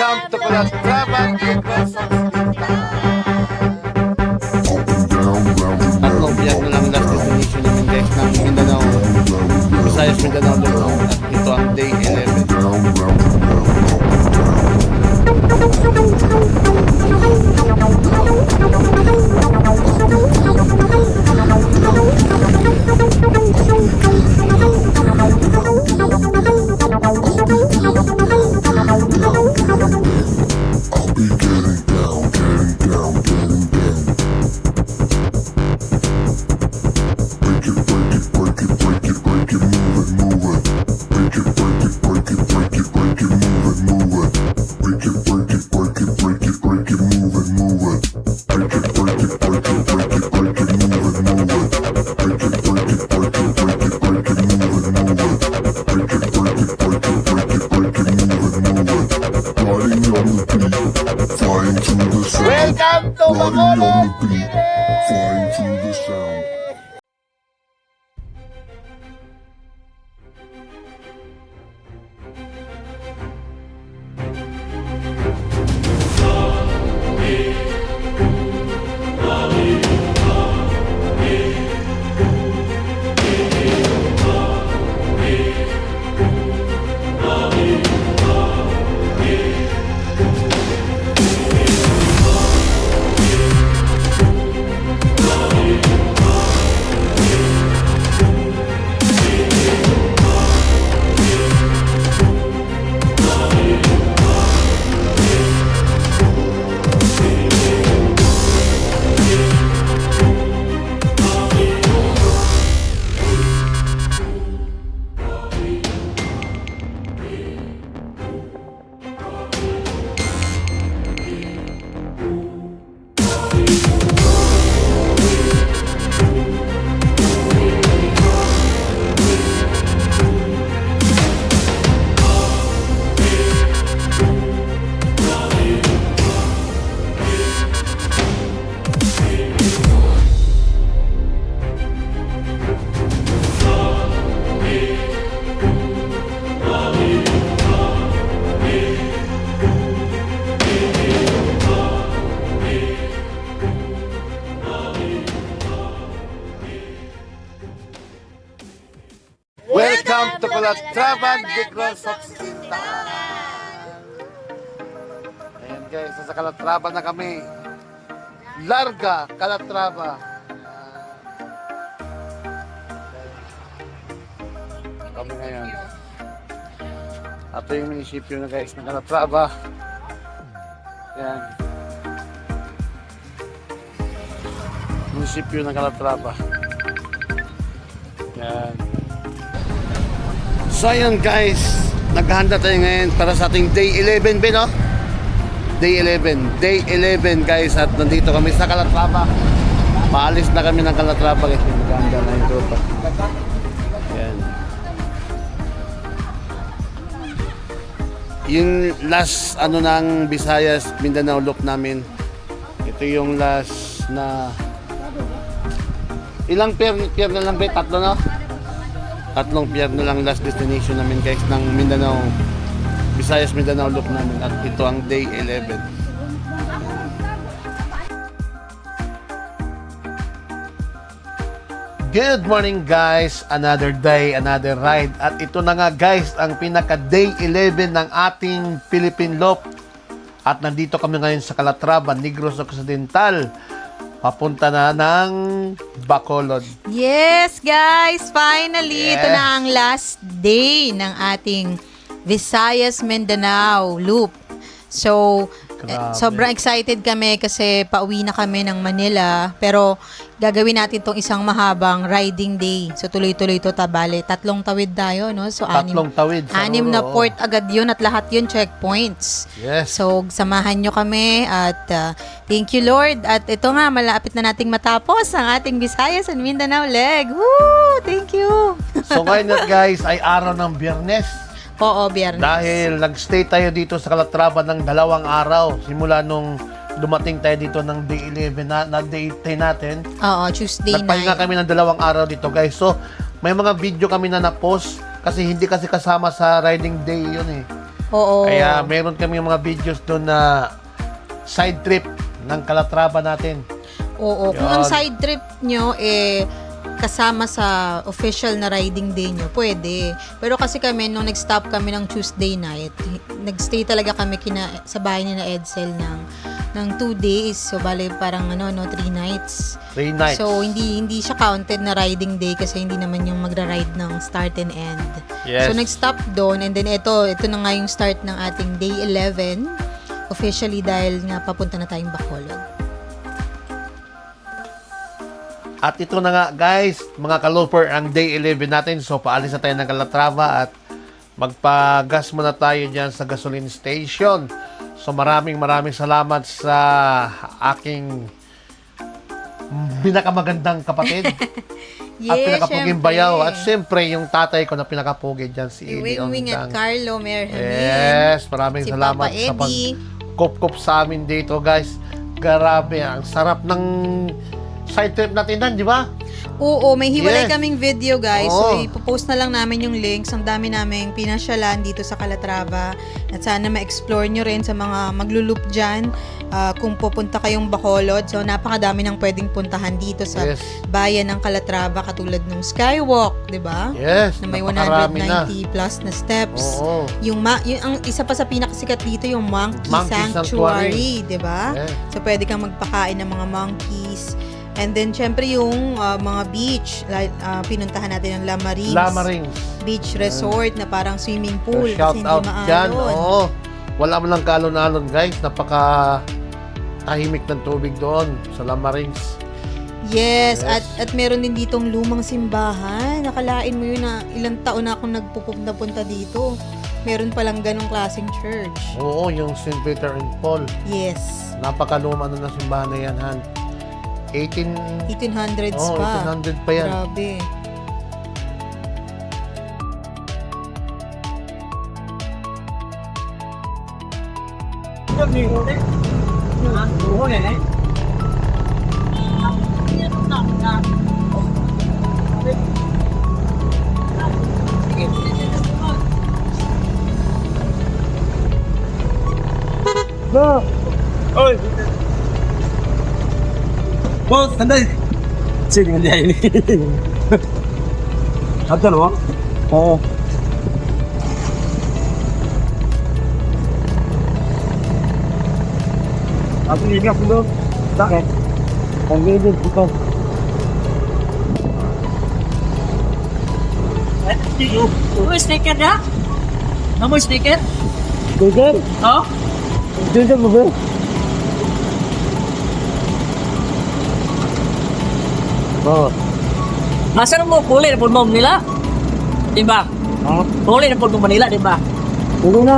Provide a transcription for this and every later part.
Welcome to Calatrava Negros Tatlong biyak na lang last destination namin guys ng Mindanao, Visayas, Mindanao, Luzon. At ito ang day 11. Welcome to Bacolod! Flying through the sound. Welcome to Calatrava Negros Occidental. Ayan guys, sa Calatrava na kami. Larga Calatrava. Kami ngayon. Ito yung munisipyo na guys ng Calatrava. Ayan. Munisipyo ng Calatrava. Ayan. So ayun guys, naghahanda tayo ngayon para sa ating day 11 ba, no? Day 11 guys, at nandito kami sa Calatrava. Paalis na kami ng Calatrava guys, naghahanda na yung tropa. Ayan. Yung last ano ng Visayas, Mindanao loop namin. Ito yung last na ilang pier na lang ba? Tatlo, no? Tatlong pier na lang last destination namin guys ng Mindanao, Visayas, Mindanao loop namin. At ito ang day 11. Good morning guys, another day, another ride. At ito na nga guys ang pinaka day 11 ng ating Philippine loop. At nandito kami ngayon sa Calatrava, Negros Occidental. Papunta na ng Bacolod. Yes, guys! Finally, Yes. ito na ang last day ng ating Visayas Mindanao loop. So, Grabe. sobrang excited kami kasi pauwi na kami ng Manila. Pero, gagawin natin tong isang mahabang riding day. So, tuloy-tuloy ito tabale. Tatlong tawid tayo, no? So, Tatlong tawid. sa anim Roro. na port agad yun at lahat yun checkpoints. Yes. So, samahan nyo kami at thank you, Lord. At ito nga, malapit na nating matapos ang ating Visayas and Mindanao leg. Woo! Thank you! So ngayon nga, guys ay araw ng Biyernes. Oo, Biyernes. Dahil nagstay tayo dito sa Calatrava ng 2 araw. Simula nung dumating tayo dito ng day 11 na day 10 natin. Oo, Tuesday Nagpahinga night. kami ng 2 araw dito guys. So may mga video kami na na-post kasi hindi kasi kasama sa riding day yun eh. Oo. Kaya meron kami mga videos doon na side trip ng Calatrava natin. Oo. Kung Yan. ang side trip nyo, kasama sa official na riding day nyo, pwede. Pero kasi kami, nung nag-stop kami ng Tuesday night, nag-stay talaga kami sa bahay ni na Edsel ng 2 days. So, bale, parang 3 nights. 3 nights. So, hindi siya counted na riding day kasi hindi naman yung magra-ride ng start and end. Yes. So, nag-stop doon and then ito na nga yung start ng ating day 11 officially dahil nga papunta na tayong Bacolod. At ito na nga guys, mga kalooper, ang day 11 natin. So paalis na tayo ng Calatrava at magpagas muna tayo dyan sa gasoline station. So maraming salamat sa aking pinakamagandang kapatid. At pinakapuging bayaw. At siyempre yung tatay ko na pinakapugi dyan, si Eddie Wing-wing at Ondang. Carlo Merhamin. Yes, maraming Si salamat Papa sa Eddie. pag-kup sa amin dito guys. Grabe, ang sarap ng side trip natin dan, di ba? Oo, may hiwalay Yes. kaming video guys. Oo. So ipopost na lang namin yung links. Ang dami naming pinasyalan dito sa Calatrava. At sana ma-explore nyo rin sa mga maglulup dyan. Kung pupunta kayong Bacolod. So napakadami nang pwedeng puntahan dito sa Yes. bayan ng Calatrava. Katulad ng Skywalk, di ba? Yes, Na may napakarami 190 plus na steps. Oo. Yung ang isa pa sa pinakasikat dito yung Monkey Monkey Sanctuary, 'di ba? Yes. So pwede kang magpakain ng mga monkeys. And then syempre yung mga beach, pinuntahan natin ang Lamarins. Lamarings. Beach Resort na parang swimming pool So, shout kasi out hindi dyan. maalon. Oo. Wala mo lang kalon-alon guys. Napaka tahimik ng tubig doon sa Lamarings. Yes, Yes. at meron din ditong lumang simbahan. Nakalain mo yun na ilang taon na akong nagpupunta dito. Meron palang ganong klaseng church. Oo, yung St. Peter and Paul. Yes. Napakaluma na simbahan na yan, Han. 1800s Oo, pa. 1800 pa yan. Grabe. Oi. Boss, sandali. Sige, hindi ini. Ato no? Oo. Ako hindi ako doon. Bakit? Ang gilid ito. Mo sticker na? Namo sticker? Google? Oh? Google mo ba? Oo. Masa mo kulay na pulmong nila? Di ba? Ha? Kulay na pulmong Manila, di ba? Google na.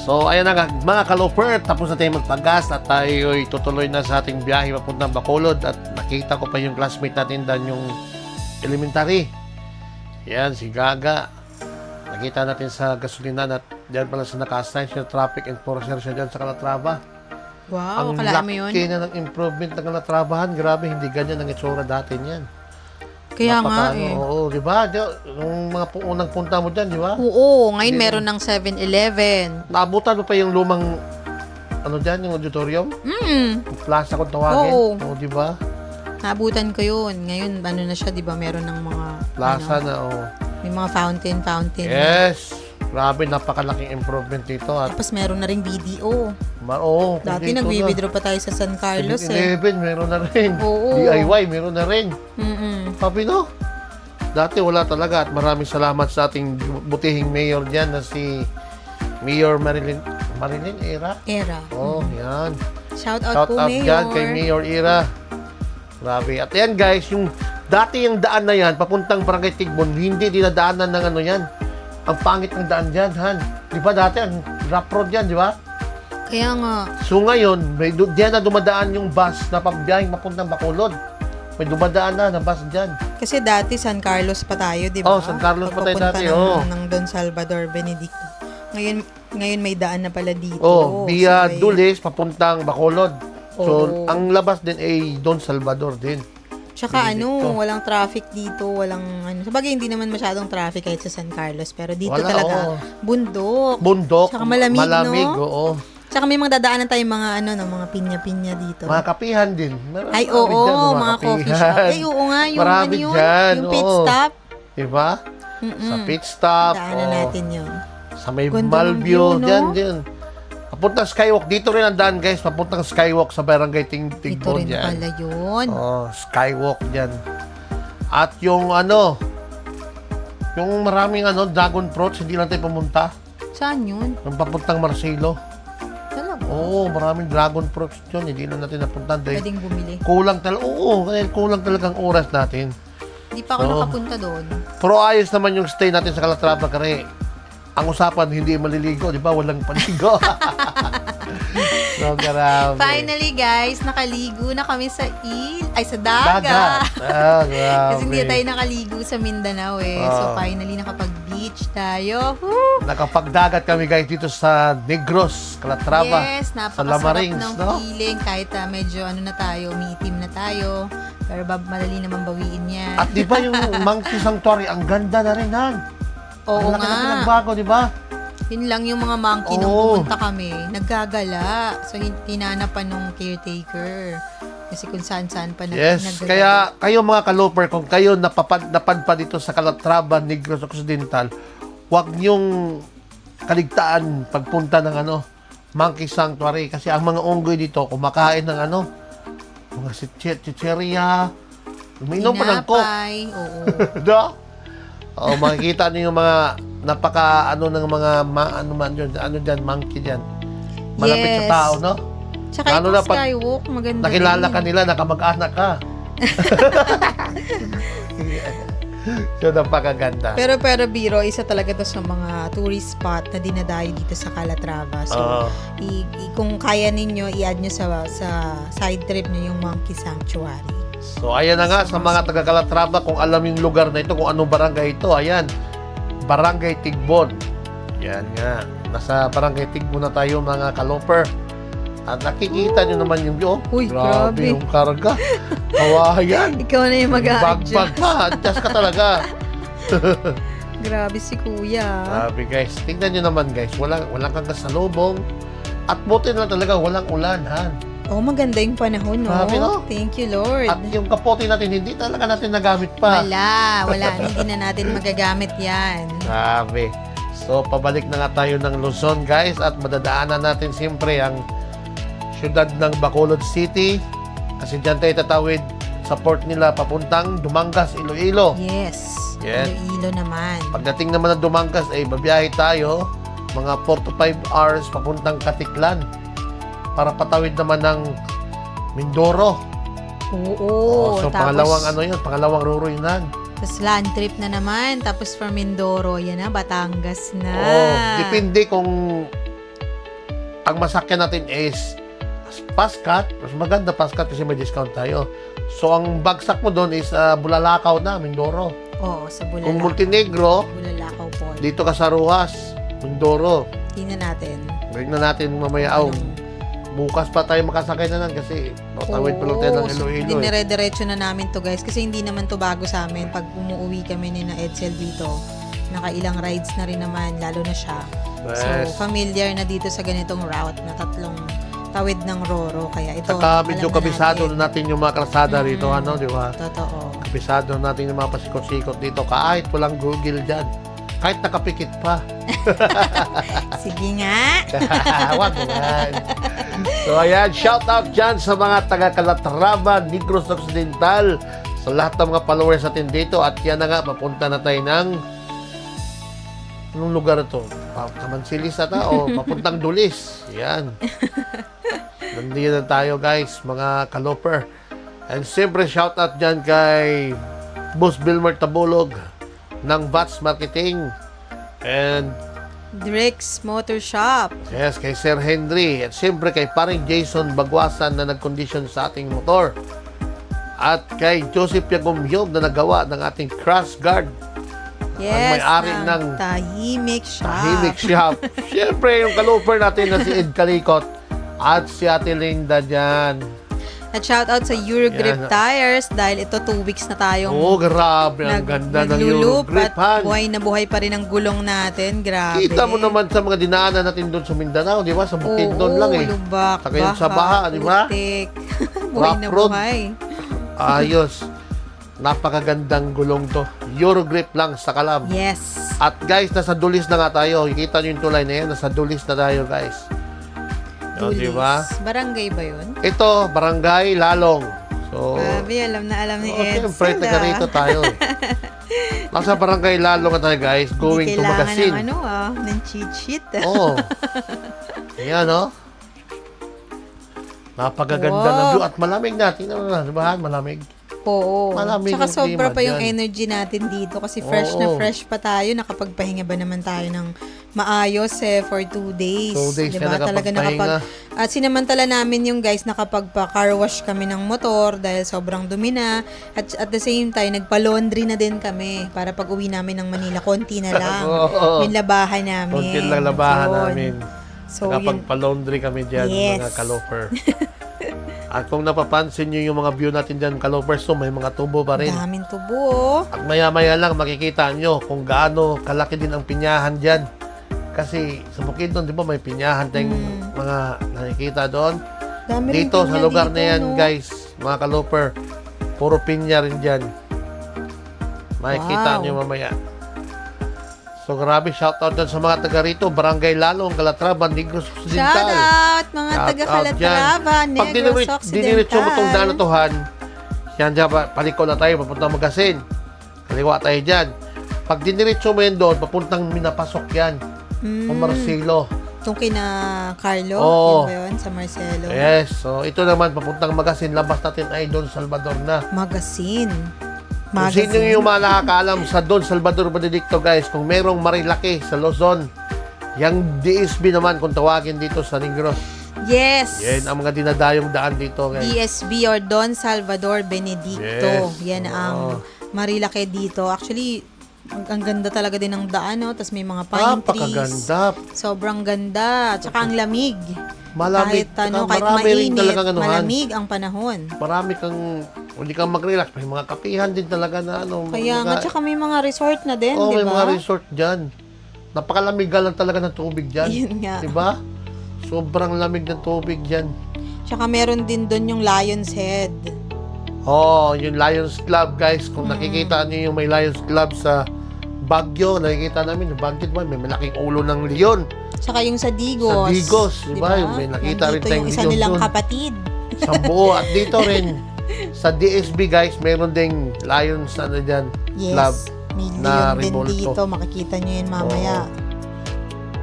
So, ayan na nga, mga kalooper, tapos na tayo magpagas at tayo'y tutuloy na sa ating biyahe papuntang Bacolod at nakita ko pa yung classmate natin dan yung elementary. Yan, si Gaga. Nakita natin sa gasolinan at diyan pala sa naka-assign siya, traffic enforcer siya dyan sa Calatrava. Wow, Ang kala mo yun? laki na ng improvement ng Calatravahan. Grabe, hindi ganyan ang itsura dati niyan. Kaya nga eh. Oo, di ba? Nung mga unang punta mo dyan, di ba? Oo, ngayon Hindi meron ng 7-Eleven. Naabutan mo pa yung lumang, ano dyan, yung auditorium? Yung plaza kung tawagin. Oo. Oo, di ba? Nabutan ko yun. Ngayon, ano na siya, di ba? Meron ng mga, Plaza ano, na, oh. may mga fountain. Yes! Grabe, napakalaking improvement dito. At, Tapos meron na rin BDO. oo. Dati dito na. nag-withdraw pa tayo sa San Carlos eh. 7-Eleven, meron na rin. Oo. DIY, meron na rin. Mm-mm. Sabi no? Dati wala talaga at maraming salamat sa ating butihing mayor dyan na si Mayor Marilyn Era. Era. Oh, yan. Shout out Shout po, out Mayor. dyan kay Mayor Era. Grabe. At yan guys, yung dati yung daan na yan, papuntang Barangay Tigbon, hindi dinadaanan ng ano yan. Ang pangit ng daan dyan, Han. Di ba dati, ang rough road yan, di ba? Kaya nga, So ngayon, diyan na dumadaan yung bus na pagbiyahing papuntang Bacolod. May dumadaan na bus dyan. kasi dati San Carlos pa tayo, di ba? Oh, San Carlos pa tayo Pagpapunta dati, ng, oh. ng Don Salvador Benedicto. Ngayon may daan na pala dito. Oh, via So, may- Dulis, papuntang Bacolod. So, Oo. ang labas din ay Don Salvador din. Tsaka Benedicto. walang traffic dito, walang Sabagay, hindi naman masyadong traffic kahit sa San Carlos, pero dito Wala, talaga, oo. bundok. Bundok. Tsaka malamig, no? oo. Tsaka may mga dadaanan tayong mga mga pinya-pinya dito. Mga kapihan din. Ay, Marami oo, dyan, mga coffee shop. Ay, oo nga, yung Marami yun? dyan, Yung pit oo. stop. Diba? Mm-mm. Sa pit stop. Daanan oo. natin yun. Sa may Ganda ng Malview. view, no? Dyan. Papuntang Skywalk. Dito rin ang daan, guys. Papuntang Skywalk sa Barangay Ito Tigbon. rin pala yun. Oh, Skywalk dyan. At yung yung maraming dragon fruits, hindi lang tayo pumunta. Saan yun? Yung papuntang Marcelo. Talaga. Oo, maraming dragon fruits yun. Hindi lang natin napuntahan dahil Pwedeng bumili. kulang talaga. Oo, kaya kulang talagang oras natin. Hindi pa ako Oo. nakapunta doon. Pero ayos naman yung stay natin sa Calatrava kasi ang usapan hindi maliligo, di ba? Walang paligo. So, grabe. Finally, guys, nakaligo na kami sa sa dagat. Ah, grabe. Kasi hindi tayo nakaligo sa Mindanao So, finally, nakapag-beach tayo. Woo! Nakapagdagat kami guys dito sa Negros, Calatrava. Yes, sa napakasarap Lamarings, ng no? feeling kahit medyo na tayo, umiitim na tayo. Pero madali naman bawiin yan. At di ba yung Monkey Sanctuary, ang ganda na rin han. Oo ang laki na nga. pinagbago, di ba? Yun lang yung mga monkey nung Oo. pumunta kami. Naggagala. So, hinanapan nung caretaker. Kasi kung saan-saan pa Yes, naggagala. kaya kayo mga kaloper, kung kayo napadpa dito sa Calatrava, Negros Occidental, huwag niyong kaligtaan pagpunta ng Monkey Sanctuary. Kasi ang mga unggoy dito, kumakain ng mga chicheria, umiinom pa ng coke. Tinapay, oo. Da? O, makikita niyo yung mga napaka ng mga monkey dyan. Malapit sa Yes. tao, no? Tsaka Lalo itong na pag skywalk, maganda Nakilala rin. ka nila, nakamag-anak ka. So, napakaganda. Pero Biro, isa talaga to sa mga tourist spot na dinadayo dito sa Calatrava. So, Oo. kung kaya ninyo, i-add nyo sa side trip nyo yung Monkey Sanctuary. So, ayan na nga sa mga taga-Calatrava, kung alam yung lugar na ito, kung anong barangay ito, ayan. Barangay Tigbon. Yan nga. Nasa Barangay Tigbon na tayo, mga kaloper. At nakikita nyo naman yung view. Uy, grabe. yung karga. Kawayan. Ikaw na yung Bag-bag mag-a-adjust. pa. Adjust ka talaga. Grabe si Kuya. Sabi guys, tingnan nyo naman guys, walang kagasalubong. At buti na talaga, walang ulan, ha? Oh, maganda yung panahon, no? Grabe, no? Thank you, Lord. At yung kapote natin, hindi talaga natin nagamit pa. Wala. Hindi na natin magagamit yan. Grabe. So, pabalik na nga tayo ng Luzon, guys. At madadaanan natin siyempre ang syudad ng Bacolod City. Kasi dyan tayo tatawid sa port nila papuntang Dumangas, Iloilo. Yes. Yes. Iloilo naman. Pagdating naman ng Dumangas, ay babiyahe tayo mga 4 to 5 hours papuntang Katiklan para patawid naman ng Mindoro. Oo. So, pangalawang ruruynan. Tapos land trip na naman. Tapos from Mindoro, yan na, Batangas na. Depende kung ang masakyan natin is Pascat, mas maganda Pascat kasi may discount tayo. So, ang bagsak mo doon is Bulalakaw na, Mindoro. Oo, sa Kung Bulalakaw. Montenegro, Bulalakaw po. dito ka sa Ruas, Mindoro. Tingnan natin. Tignan natin mamaya. Bukas pa tayo makasakay na lang kasi tawid pa lang tayo ng Iloilo. Dinire-diretso na namin to guys kasi hindi naman to bago sa amin. Pag umuwi kami ni na Edsel dito, nakailang rides na rin naman, lalo na siya. So, Yes. familiar na dito sa ganitong route na tatlong tawid ng Roro. Kaya ito, Saka medyo alam na kabisado natin. na natin yung mga kalsada rito, di ba? Totoo. Kabisado natin yung mga pasikot-sikot dito kahit walang Google dyan. Kahit nakapikit pa. Sige nga. Wag naman. So ayan, shout out dyan sa mga taga-Calatrava, Negros Occidental, sa lahat ng mga followers natin dito. At yan na nga, papunta na tayo ng anong lugar ito? Kamansilis ata o papuntang Dulis. Yan. Nandito na tayo guys, mga kaloper. And siyempre shout out dyan kay Boss Bilmer Tabulog ng Vats Marketing. And Drix Motor Shop. yes, kay Sir Henry. At siyempre kay paring Jason Bagwasan na nag-condition sa ating motor. At kay Joseph Yagumyog na nagawa ng ating crash guard. Yes, may-ari ng Tahimik Shop. Tahimik Shop. Siyempre yung kaloper natin na si Ed Kalikot at si Ate Linda dyan. At shoutout sa Eurogrip Yan. Tires dahil ito 2 weeks na tayong Oo, grabe. Ang ganda ng naglulup Eurogrip, at Han. buhay na buhay pa rin ang gulong natin. Grabe. Kita mo naman sa mga dinaanan natin doon sa Mindanao, di ba? Sa Bukidnon lang eh. Lubak, Saka yun sa baha, di ba? putik. buhay na Rough road. buhay. Ayos. Napakagandang gulong to. Eurogrip lang sa Calab. Yes. At guys, nasa Dulis na nga tayo. Kita nyo yung tulay na yan. Nasa Dulis na tayo, guys. O, Dulis. di ba? Barangay ba yun? Ito, Barangay Lalong. So, Grabe, alam na alam ni oh, Edsel. siyempre, taga rito tayo. Nasa Barangay Lalong na tayo, guys. Going Hindi to kailangan Magasin. ng ng cheat sheet. Oo. Ayan, no? Napakaganda Wow. na view. At malamig na. Tingnan mo na, di ba? Malamig. Oo. Malamig Tsaka yung sobra klima pa yung dyan. energy natin dito kasi fresh na Oo. fresh pa tayo. Nakapagpahinga ba naman tayo ng maayos for 2 days. 2 days diba? ka Talaga nakapagpahinga. at sinamantala namin yung guys nakapagpa-car wash kami ng motor dahil sobrang dumi na. At the same time, nagpa-laundry na din kami para pag uwi namin ng Manila, konti na lang. Oo. Yung labahan namin. Konti lang labahan Yun. namin. So, yun. Nakapagpa-laundry kami dyan, Yes. mga kaloper. At kung napapansin nyo yung mga view natin dyan, kalopers, so may mga tubo pa rin. Daming tubo. At maya-maya lang makikita nyo kung gaano kalaki din ang pinyahan dyan. Kasi sa Bukidnon, di ba, may pinyahan tayong mga nakikita doon. Dami rin Dito, sa pinya lugar dito, na yan, no? guys, mga kaloper, puro pinya rin dyan. Makikita Wow. nyo mamaya. So, grabe, shoutout dyan sa mga taga rito, Barangay Lalong, Calatrava, Negros Occidental. Shoutout mga Shout taga out Calatrava, dyan. Pag Negros diniretso mo itong daan na Occidental. tohan, yan dyan, paliko na tayo, papuntang Magasin. Kaliwa tayo dyan. Pag diniretso mo yan doon, papuntang Minapasok yan. O Marcelo. Itong kina Carlo, Oo. yun ba yun? Sa Marcelo. Yes. So, ito naman, papuntang Magasin. Labas natin ay Don Salvador na. Magazine. Kung sino yung mga nakakaalam sa Don Salvador Benedicto, guys, kung merong Marilaki sa Luzon, yung DSB naman, kung tawagin dito sa Negros. Yes. Yan ang mga dinadayong daan dito, guys. DSB or Don Salvador Benedicto. Yes. Yan ang Marilaki dito. Actually, ang ganda talaga din ng daan, no? Tapos may mga pine trees. Napakaganda. Sobrang ganda. Tsaka ang lamig. Malamig. Kahit, Tsaka kahit marami rin mainit, talagang anuhan. malamig ang panahon. Marami kang, hindi kang mag-relax. May mga kapihan din talaga na ano. Kaya nga, tsaka may mga resort na din, oh, di may ba? mga resort dyan. Napakalamig lang talaga ng tubig dyan. Yun nga. Di ba? Sobrang lamig ng tubig dyan. Tsaka meron din doon yung Lion's Head. Oh, yung Lions Club, guys. Kung nakikita niyo yung may Lions Club sa Baguio, nakikita namin yung Baguio, diba? May malaking ulo ng leon. Tsaka yung sa Digos. Sa Digos, di ba? Yung may nakita rin Nandito tayong yung isa leon nilang dun. kapatid. Sa buo. At dito rin, sa DSB, guys, meron ding Lions ano dyan, Club. Yes. May na leon din revolto. dito. Makikita nyo yun mamaya.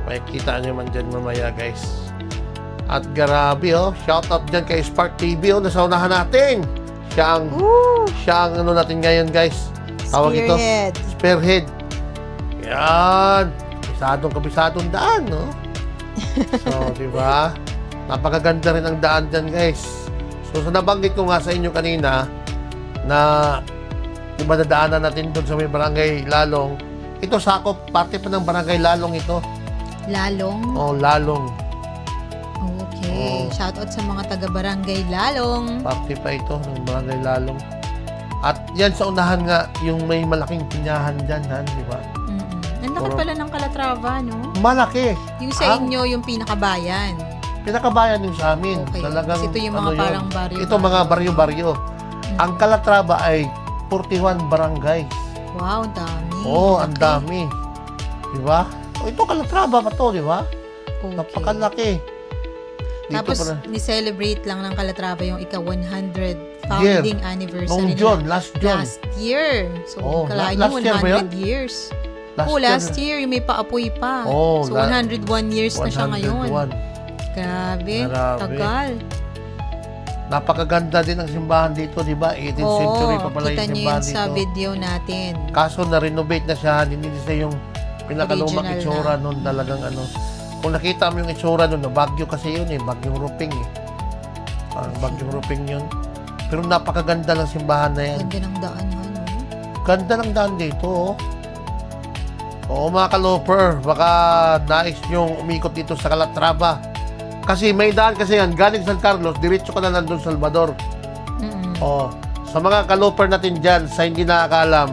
Makikita nyo man dyan mamaya, guys. At grabe, oh. Shout out dyan kay Spark TV, oh. Nasa unahan natin. Siya ang ano natin ngayon, guys. Tawag ito. Spearhead. Spearhead. Yan. Kabisadong daan, no? So, di ba? Napakaganda rin ang daan dyan, guys. So, sa nabanggit ko nga sa inyo kanina, na di ba nadaanan natin doon sa may Barangay Lalong, ito sakop, parte pa ng Barangay Lalong ito. Lalong. Oh, Lalong. Okay. Oh. Shoutout sa mga taga-barangay Lalong. Parte pa ito ng Barangay Lalong. At yan sa unahan nga, yung may malaking pinyahan dyan, di ba? Ang laki pala ng Calatrava, no? Malaki. Yung sa Ang- inyo, yung pinakabayan. Pinakabayan yung sa amin. Okay. Talagang, Kasi ito yung mga yun. parang baryo. Ito mga baryo-baryo. Ang Calatrava ay 41 barangay. Wow, ang dami. Oo, ang Okay. dami. Di ba? O, ito Calatrava pa to, di ba? Okay. Napakalaki. Dito Tapos, pala. ni-celebrate lang ng Calatrava yung ika-100 founding anniversary Noong nila. June, last June. Last year. So, Oh, kalahin last nyo, year ba yun? 100 years. Last Last year. year, yung may paapoy pa. Oh, so, 101 years na siya ngayon. 101. Grabe, Grabe. tagal. Napakaganda din ang simbahan dito, di ba? 18th Oo, century pa pala kita yung nyo simbahan yun sa dito. video natin. Kaso na-renovate na siya, hindi na yung pinakalumang Original itsura na. nun talagang ano. Kung nakita mo yung itsura nun, na Baguio kasi yun eh, Bagyong Ruping eh. Parang Bagyong Ruping yun. Pero napakaganda ng simbahan na yan. Ganda ng daan, ano? Ganda ng daan dito, oh. Oo mga kaloper, baka nais nyong umikot dito sa Calatrava. Kasi may daan kasi yan, galing San Carlos, diretso ka na lang doon Salvador. Oh, sa mga kalooper natin dyan, sa hindi nakakalam,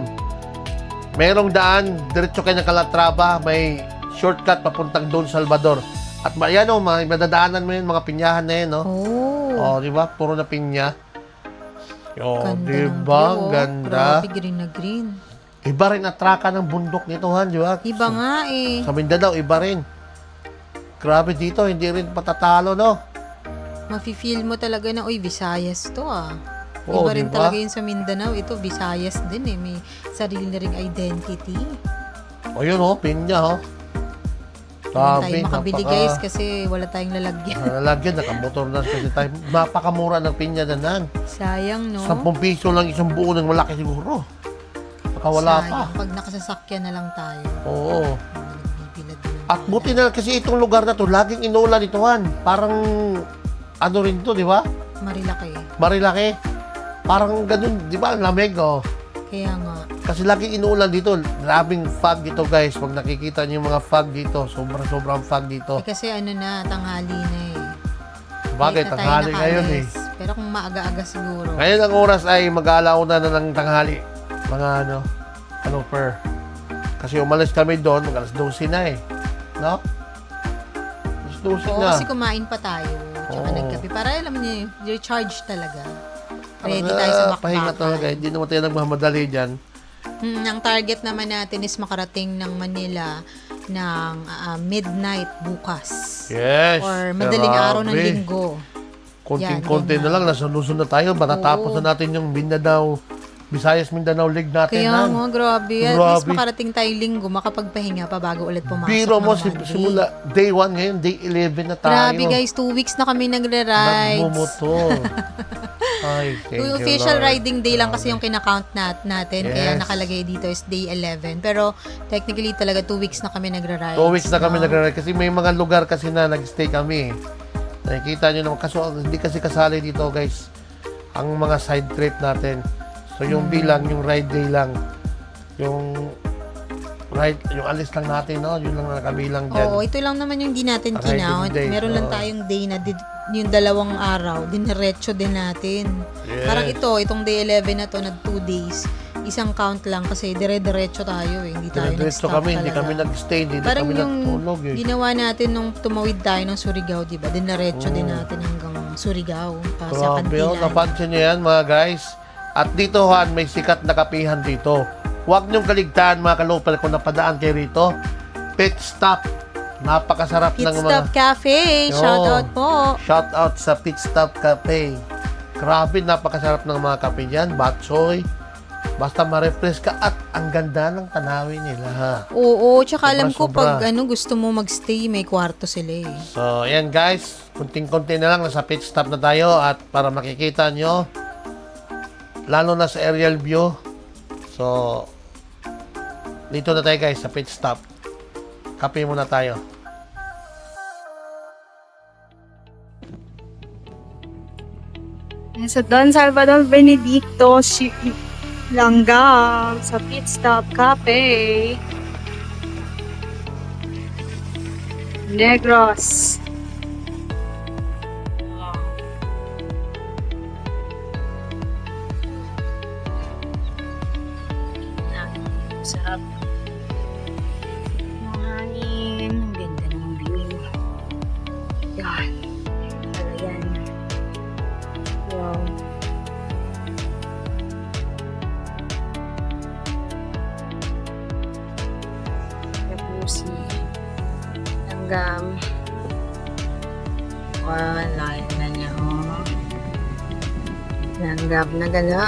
merong daan, diretso kayo ng Calatrava, may shortcut papuntang Don Salvador. At yan o, madadaanan mo yun, mga pinyahan na yun, no? Oh. Oh, di ba? Puro na pinya. Oh, Ganda di ng ba? view, oh. Ganda. Grabe, green na green. Iba rin atraka ng bundok nito, Han, di ba? Iba nga eh. Sa Mindanao, iba rin. Grabe dito, hindi rin patatalo, no? Mafe-feel mo talaga na, uy, Visayas to ah. Oo, Iba rin diba? talaga yun sa Mindanao. Ito, Visayas din eh. May sarili na ring identity. O yun, oh, pinya, oh. Hindi tayo Grabe, makabili guys kasi wala tayong lalagyan. Lalagyan, nakamotor na kasi tayo. Napakamura ng pinya na nan. Sayang no? 10 piso lang isang buo ng malaki siguro. Baka wala pa. Sayang. Pag nakasasakyan na lang tayo. Oo. Nagbibilad na lang At buti na kasi itong lugar na to, laging inuulan ito, Han. Parang, ano rin to, di ba? Marilaki. Marilaki. Parang ganun, di ba? Ang lamig, oh. Kaya nga. Kasi laging inuulan dito. Grabing fog dito, guys. Pag nakikita niyo yung mga fog dito, sobrang fog dito. Eh, kasi ano na, tanghali na eh. Bagay, Late na tayo tanghali ngayon eh. nakaalis. Pero kung maaga-aga siguro. Ngayon ang oras ay mag-aalauna na ng tanghali. Mga ano per. Kasi umalis kami doon, mag-alas 12 na eh. No? Alas 12 Oo, na. kasi kumain pa tayo. Tsaka Oo. nagkape. Para alam niyo, recharge talaga. Ready Parang, tayo sa pahinga bakbakan. talaga. Hindi naman tayo nagmamadali dyan. Ang target naman natin is makarating ng Manila ng midnight bukas. Yes. Or madaling araw ng grabe. linggo. Konting-konti Yan, na lang. Nasa Luzon na tayo. Matatapos Oo. na natin yung Mindanao, Visayas Mindanao League natin. Kaya Han. nga, grabe. At least Grabe. makarating tayong linggo, makapagpahinga pa bago ulit pumasok Biro mo, ng Monday. simula day 1 ngayon, day 11 na tayo. Grabe guys, 2 weeks na kami nagra-rides. Nagmumotor. Ay, thank you, Official Lord. riding day lang kasi yung kinakount natin. Kaya Yes. nakalagay dito is day 11. Pero technically talaga 2 weeks na kami nagra-rides. 2 weeks na kami no? nag-ride kasi may mga lugar kasi na nag-stay kami. Nakikita nyo naman, kaso hindi kasi kasali dito guys, ang mga side trip natin. So yung bilang, yung ride day lang, yung ride, yung alis lang natin, no? Yun lang nakabilang dyan. Oo, ito lang naman yung di natin Riding kinount. days, Meron lang oo. tayong day na yung 2 araw, diniretso din natin. Yes. Parang itong day 11 na to na 2 days. Isang count lang kasi dire-diretso tayo eh. Hindi tayo Diretso nag-stop kami, hindi talaga. kami nag-stay, hindi Parang kami yung nagtulog eh. ginawa natin nung tumawid tayo ng Surigao, di ba? Dinaretso din natin hanggang Surigao. Sa Grabe, oh, Kantilan. napansin nyo yan mga guys. At dito, Han, may sikat na kapihan dito. Huwag niyong kaligtaan mga kalopal kung napadaan kayo rito. Pit Stop. Napakasarap Pit ng mga... Stop Cafe. Yo. Shout out po. Shout out sa Pit Stop Cafe. Grabe, napakasarap ng mga kape dyan. Batsoy. Basta ma-refresh ka at ang ganda ng tanawin nila, ha. Oo, tsaka alam ko Sobra. pag gusto mo magstay, may kwarto sila eh. So, ayan guys. Kunting-kunti na lang. Nasa pit stop na tayo. At para makikita nyo, lalo na sa aerial view. So, dito na tayo guys sa pit stop. Kape muna tayo. Sa Don Salvador Benedicto Langgam sa Pit Stop Cafe. Negros. Sarap. Ang hangin. Ang ganda ng view. Yan. Yan. Wow. Tapusi. Langgam. Wow, lahat na niya. Oh. Langgam na gala.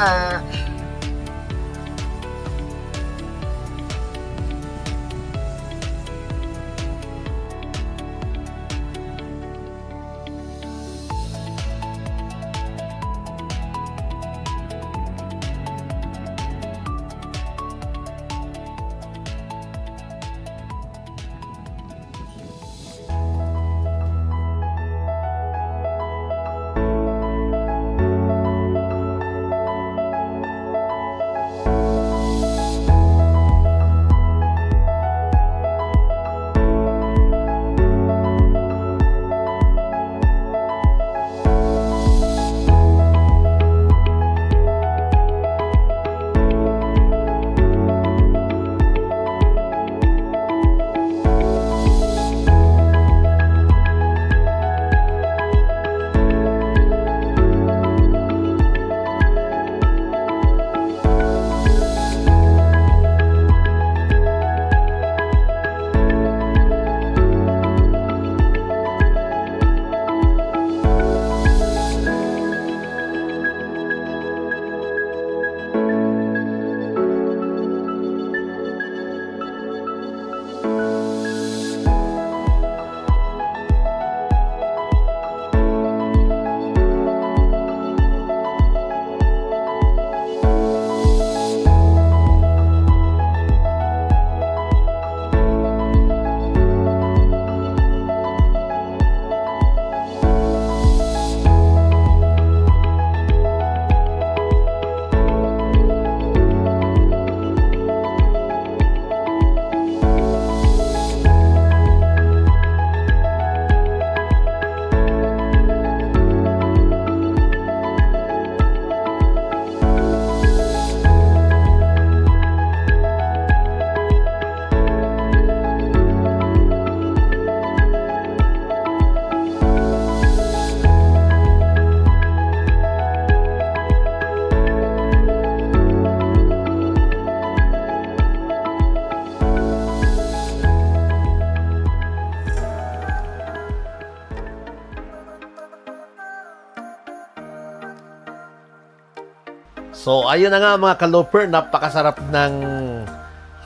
So, ayun na nga mga kalooper, napakasarap ng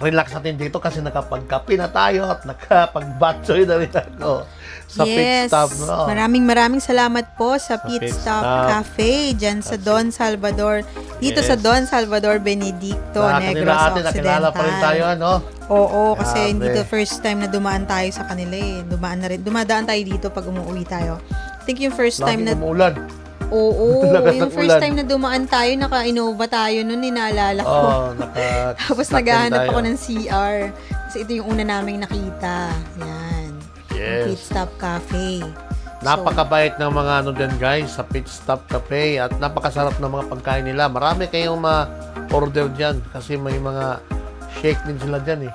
relax natin dito kasi nakapagkape na tayo at nakapagbatsoy na rin ako sa Pit Stop. No? Maraming salamat po sa Pit Pit Stop Stop. Cafe dyan sa Don Salvador. Dito sa Yes. Don Salvador Benedicto, Negros Natin, nakilala pa rin tayo, Occidental. ano? Oo, kasi Grabe. hindi to first time na dumaan tayo sa kanila eh. Dumadaan tayo dito pag umuwi tayo. I think yung first time na... Laging umuulan. Oo, Lakas yung ng first ulan. time na dumaan tayo, naka-Innova tayo noon, inaalala ko. Tapos naghahanap ako ng CR. Kasi ito yung una naming nakita. Yan. Yung Pit Yes. Stop Cafe. Napakabait ng mga ano dyan guys sa Pit Stop Cafe at napakasarap ng mga pagkain nila. Marami kayong ma-order dyan kasi may mga shake din sila dyan eh.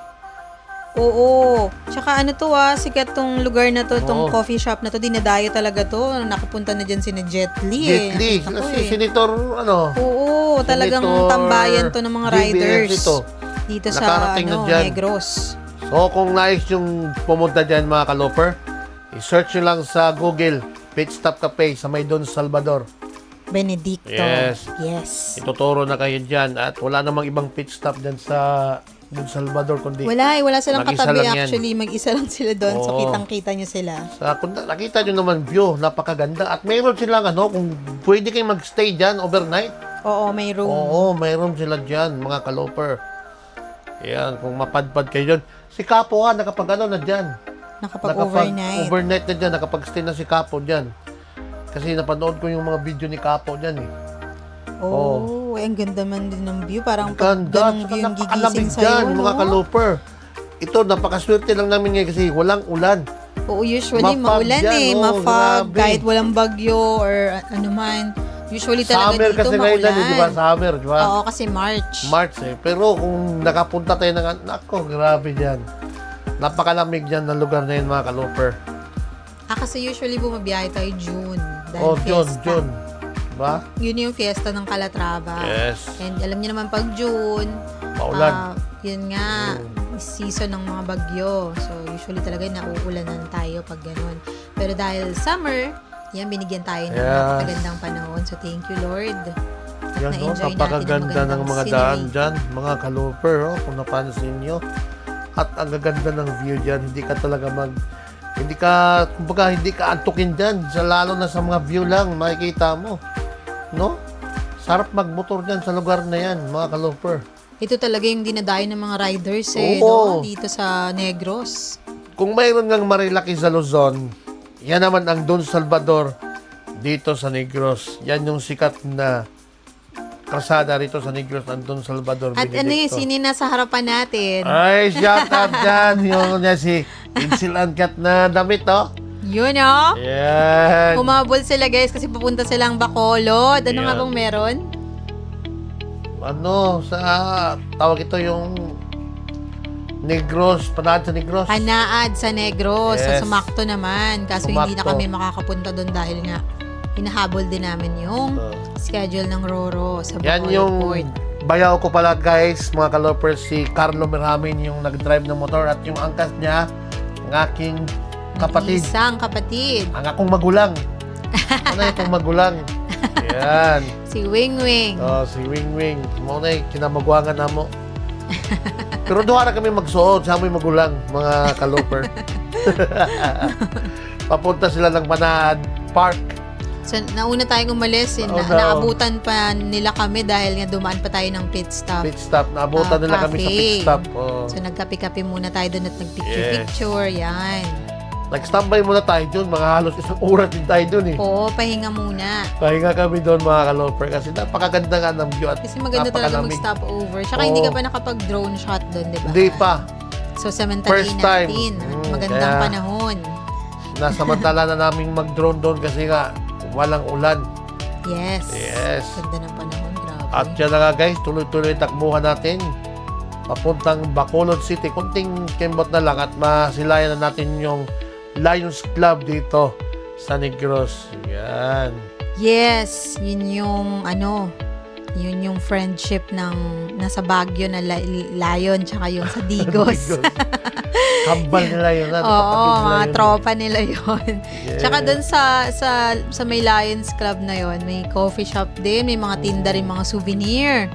Oo. Tsaka ano to sikat tong lugar na to, tong Oo. coffee shop na to, dinadayo talaga to. Nakapunta na dyan sina Jet Li eh. Jet Li, Ako si eh. Senator ano, Oo, talagang Senator tambayan to ng mga JBL riders. dito. Dito sa Nakarating na dyan. Negros. So kung nais yung pumunta dyan mga kalooper, i-search nyo lang sa Google, Pit Stop Cafe sa may Don Salvador. Benedicto. Yes. Yes. Ituturo na kayo dyan at wala namang ibang pit stop dyan sa Don Salvador kundi Wala silang Mag-isa katabi lang yan. actually. Mag-isa lang sila doon. So, Oo. kitang-kita nyo sila. kung nakita nyo naman view, napakaganda. At mayroon silang ano, kung pwede kayong magstay dyan overnight. Oo, may room. Oo, mayroon sila dyan, mga kalooper. Yan, kung mapadpad kayo dyan. Si Capo nakapag ano na dyan. Nakapag-overnight. Overnight na dyan, nakapag-stay na si Capo dyan. Kasi napanood ko yung mga video ni Capo dyan eh. Oh, ang ganda man din ng view. Parang Ganda, ganong saka view yung napakalamig gigising sa'yo, dyan, mga no? kalooper. Ito, napakaswerte lang namin ngayon kasi walang ulan. Oo, usually Mafab maulan yan, eh. oh, Mafab, grabe. kahit walang bagyo or ano man. Usually talaga Summer dito kasi ngayon maulan. lang, di ba? Summer, di ba? Oo, kasi March. March eh. Pero kung nakapunta tayo ng... Nako, grabe dyan. Napakalamig dyan ng lugar na yun, mga kalooper. Kasi usually bumabiyahe tayo June. Dahil Oh, fiesta. June. Diba? Yun yung fiesta ng Calatrava. Yes. And alam niyo naman pag June, Maulan. yun nga, season ng mga bagyo. So, usually talaga nauulanan tayo pag ganun. Pero dahil summer, yan, binigyan tayo ng Yes. napakagandang panahon. So, thank you, Lord. At Yan, no? na-enjoy natin ang Napakaganda ng magandang mga scenery. daan dyan, mga kalooper, oh, kung napansin nyo. At ang gaganda ng view dyan, hindi ka talaga kumbaga, hindi ka antukin dyan, lalo na sa mga view lang, makikita mo. No? Sarap magmotor dyan sa lugar na yan, mga kalooper. Ito talaga yung dinadayo ng mga riders Oo. no? Dito sa Negros. Kung mayroon ngang Marilaki sa Luzon, yan naman ang Don Salvador dito sa Negros. Yan yung sikat na kalsada rito sa Negros ng Don Salvador. At ano yung Benedicto. sini nasa harapan natin? Ay, shout out dyan. Yung niya si Pencil and Cut na damit, oh. Yun oh! Yan. Humabol sila guys kasi papunta silang Bacolod. Ano nga Yan. bang meron? Ano, sa tawag ito yung Negros, panahon sa Negros. Hanaad sa Negros, sa Yes. Sumakto naman. Kaso hindi na Sumakto. kami makakapunta doon dahil nga hinahabol din namin yung schedule ng Roro sa Yan Bacolod yung Port. bayaw ko pala guys, mga kalopers, si Carlo Miramin yung nag-drive ng motor at yung angkas niya, ang aking kapatid, Isang kapatid. ang akong magulang. Ano yung akong magulang? Yan. Si Wing Wing. Oh, si Wing Wing. Muna kinamagwangan na mo. Pero doon na kami magsuot sa amoy magulang, mga kaloper. Papunta sila ng Manaad Park. So, nauna tayong umalis. Nauna. Naabutan pa nila kami dahil nga dumaan pa tayo ng pit stop. Pit stop. Naabutan nila kami sa cafe. pit stop. Oh. So, nagkape-kape muna tayo doon at Yes. nagpicture-picture. Yan. Nag-standby muna tayo dun. Mga halos isang oras din tayo dun eh. Oo, pahinga muna. Pahinga kami doon mga kaloper kasi napakaganda nga ng view at Kasi maganda talaga napakalamig. mag-stop over. Tsaka Oo. hindi ka pa nakapag-drone shot doon, di ba? Hindi pa. So, samantalain First time. natin. Mm, Magandang kaya- panahon. Nasamantala na naming mag-drone doon kasi nga walang ulan. Yes. Yes. Ganda ng panahon. Grabe. At yan na nga guys, tuloy-tuloy takbuhan natin papuntang Bacolod City. Kunting kembot na lang at masilayan na natin yung Lions Club dito sa Negros. Yan. Yes. Yun yung Yun yung friendship ng nasa Baguio na Lion tsaka yung sa Digos. Kambal nila yun. Oo, kapatid nila mga yun. tropa nila yun. Yeah. Tsaka dun sa may Lions Club na yun, may coffee shop din, may mga tinda rin, mga souvenir.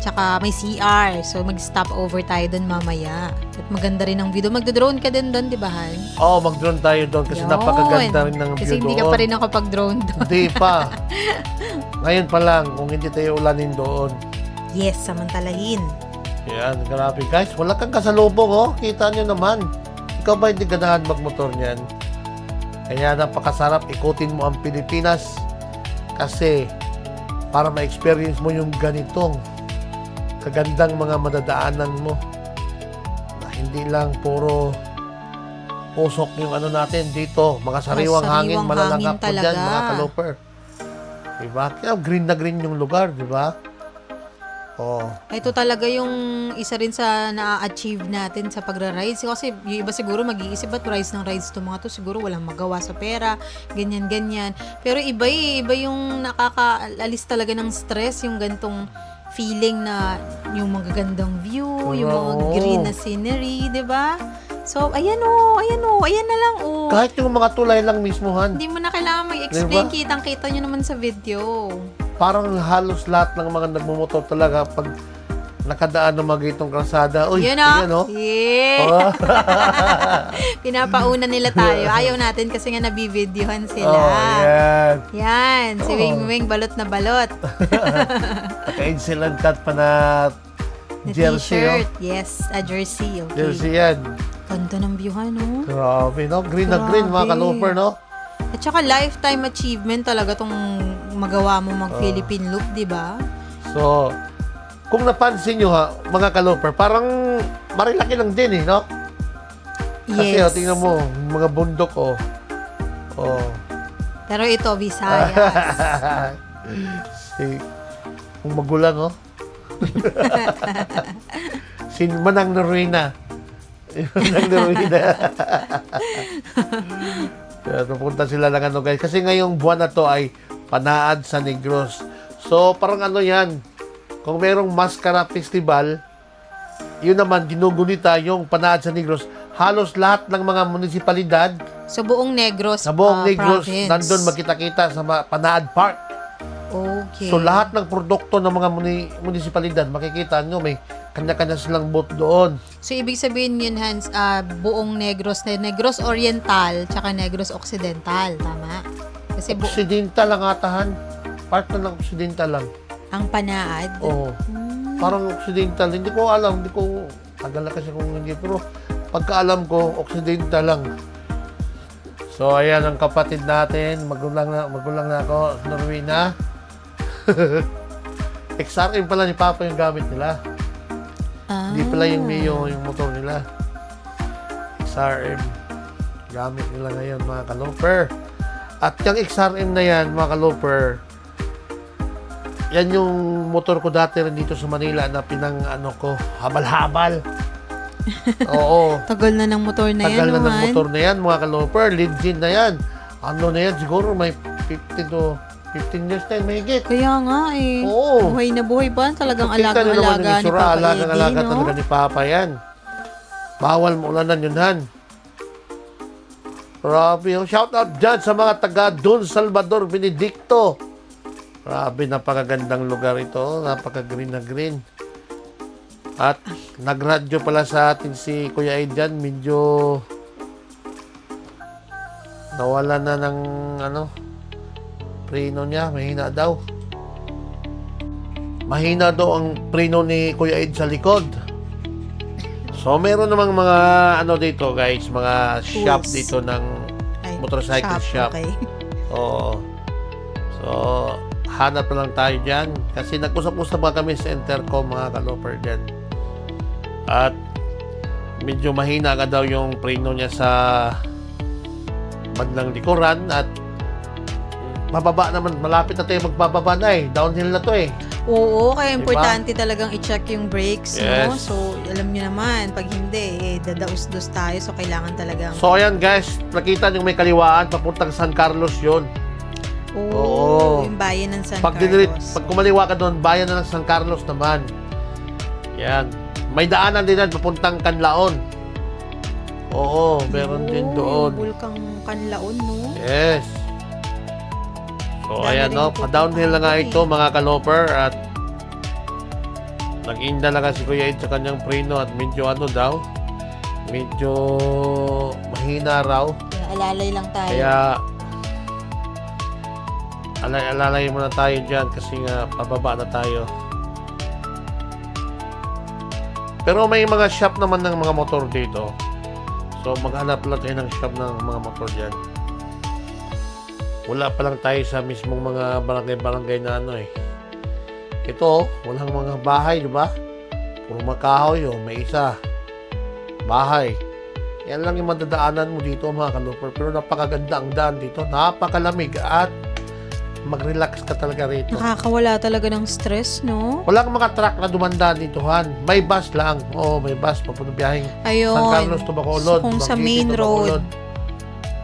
Tsaka may CR. So, mag-stop over tayo dun mamaya. At maganda rin ang view doon. Magdo-drone ka din dun, di ba, Han? Oo, mag-drone tayo doon kasi Yun. napakaganda rin ng view Kasi hindi ka doon. pa rin nakapag-drone doon. Hindi pa. Ngayon pa lang, kung hindi tayo ulanin doon. Yes, samantalahin. Yan, grabe guys. Wala kang kasalubong, oh. Kita nyo naman. Ikaw ba hindi ganahan magmotor niyan? Kaya napakasarap ikutin mo ang Pilipinas kasi para ma-experience mo yung ganitong kagandang mga madadaanan mo. Na hindi lang puro usok yung ano natin dito. Mga sariwang hangin, Sariwang malalangap hangin po dyan, talaga. mga kaloper. Diba? Kaya green na green yung lugar, diba? Oh. Ito talaga yung isa rin sa na-achieve natin sa pagra-rides. Kasi yung iba siguro mag-iisip, ba't rides ng rides to mga to? Siguro walang magawa sa pera, ganyan-ganyan. Pero iba yung nakakaalis talaga ng stress, yung gantong feeling na yung magagandang view, yung mga Oo. green na scenery, di ba? So, ayan na lang, oh. Kahit yung mga tulay lang mismo, Han. Hindi mo na kailangan mag-explain, Diba? kitang-kita nyo naman sa video. Parang halos lahat ng mga nagmumotor talaga pag nakadaan ng mga itong kalsada. Uy, Yun ah. yan, oh. Yeah. Oh. Pinapauna nila tayo. Ayaw natin kasi nga nabibidyohan sila. Oh, yan. Yan. Si Oh. Wing Wing, balot na balot. Naka-excellent cut pa na Na jersey, oh. t-shirt. Yes, a jersey. Okay. Jersey yan. Ganda ng viewhan, no? Grabe, no? Green na green, mga Grabe. kaloper, no? At saka lifetime achievement talaga tong magawa mo Oh. mag-Philippine loop, di ba? So, kung napansin nyo ha, mga kaloper, parang marilaki lang din eh, no? Kasi, Yes. oh, tingnan mo, mga bundok, oh. Oh. Pero ito, Visayas. Si, kung magulang, oh. Si Manang Norina. Manang Norina. Kaya pupunta sila lang ano guys. Kasi ngayong buwan na to ay Panaad sa Negros. So parang ano yan. Kung merong Mascara Festival, yun naman ginugunita yung Panaad sa Negros. Halos lahat ng mga munisipalidad So, buong Negros sa buong Negros province. nandun magkita-kita sa Panaad Park. Okay. So lahat ng produkto ng mga munisipalidad, makikita nyo may kanya-kanya silang booth doon. So, ibig sabihin yun, Hans, buong Negros, Negros Oriental, tsaka Negros Occidental, tama? Kasi Occidental lang atahan. Part na ng Occidental lang. ang Panaad. Oo. Parang Occidental. Hindi ko alam. Hindi ko... Tagal na kasi kung hindi. Pero pagkaalam ko, Occidental lang. So, ayan ang kapatid natin. Magulang na ako. Norwina. XRM pala ni Papa yung gamit nila. Hindi pala yung Mio yung motor nila. XRM. Gamit nila ngayon mga kaloper. At yung XRM na yan mga kaloper, yan yung motor ko dati rin dito sa Manila na ko, habal-habal. Oo. Tagal na ng motor na Tagal yan, na ng naman. motor na yan mga kaloper. Legend na yan. Ano na yan? Siguro may 15 years na yan, mahigit. Kaya nga eh. Oo. Buhay na buhay pa. Talagang Kita nyo naman alaga-alaga yung ni itsura, Papa alagang-alaga Eddie, no? talaga ni Papa yan. Bawal mo ulanan yun, Han. Grabe. Oh. Shout out dyan sa mga taga Don Salvador, Benedicto. Grabe, napakagandang lugar ito. Napaka-green na green. At nagradyo pala sa atin si Kuya Aidan. Medyo nawala na ng preno niya. Mahina daw. Mahina daw ang preno ni Kuya Ed sa likod. So, meron namang mga dito guys, mga shop Tools. dito ng Ay, motorcycle shop. Okay. Oo. So, hanap na lang tayo dyan. Kasi nag-usap-usap mga kami sa Intercom, mga kaloper dyan. At medyo mahina ka daw yung preno niya sa bandang likuran. At mababa naman, malapit na tayo magbababa na eh. Downhill na to eh. Oo, kaya Diba? importante talagang i-check yung brakes, no? Yes. So, alam niyo naman, pag hindi, dadaus-dus tayo. So, kailangan talagang... So, ayan guys, nakita nyo may kaliwaan, papuntang San Carlos yon. Oo. Yung bayan ng San Pag Carlos. kumaliwa ka doon, bayan na ng San Carlos naman. Yan. May daanan din yan, papuntang Canlaon. Oo, meron din doon. Bulkang Canlaon, no? Yes. So, Dami ayan, rin no? pupuntahan Pa-downhill na nga doon, ito, mga kaloper. At nag-inda na kasi Kuya Ed sa kanyang preno at medyo ano daw, medyo mahina raw. Kaya alalay lang tayo. Kaya alalay muna tayo dyan kasi nga pababa na tayo. Pero may mga shop naman ng mga motor dito. So maghanap lang tayo ng shop ng mga motor dyan. Wala pa lang tayo sa mismong mga barangay-barangay na ano eh. Ito, walang mga bahay, di ba? Puro makahoy, oh. May isa. Bahay. Yan lang yung madadaanan mo dito, mga kaloper. Pero napakaganda ang daan dito. Napakalamig at mag-relax ka talaga rito. Nakakawala talaga ng stress, no? Walang mga truck na dumandaan dito, Han. May bus lang. Oo, may bus. Papunta biyaheng Ayun. San Carlos to Bacolod. So, kung sa Bangkiti main to road, Bacolod.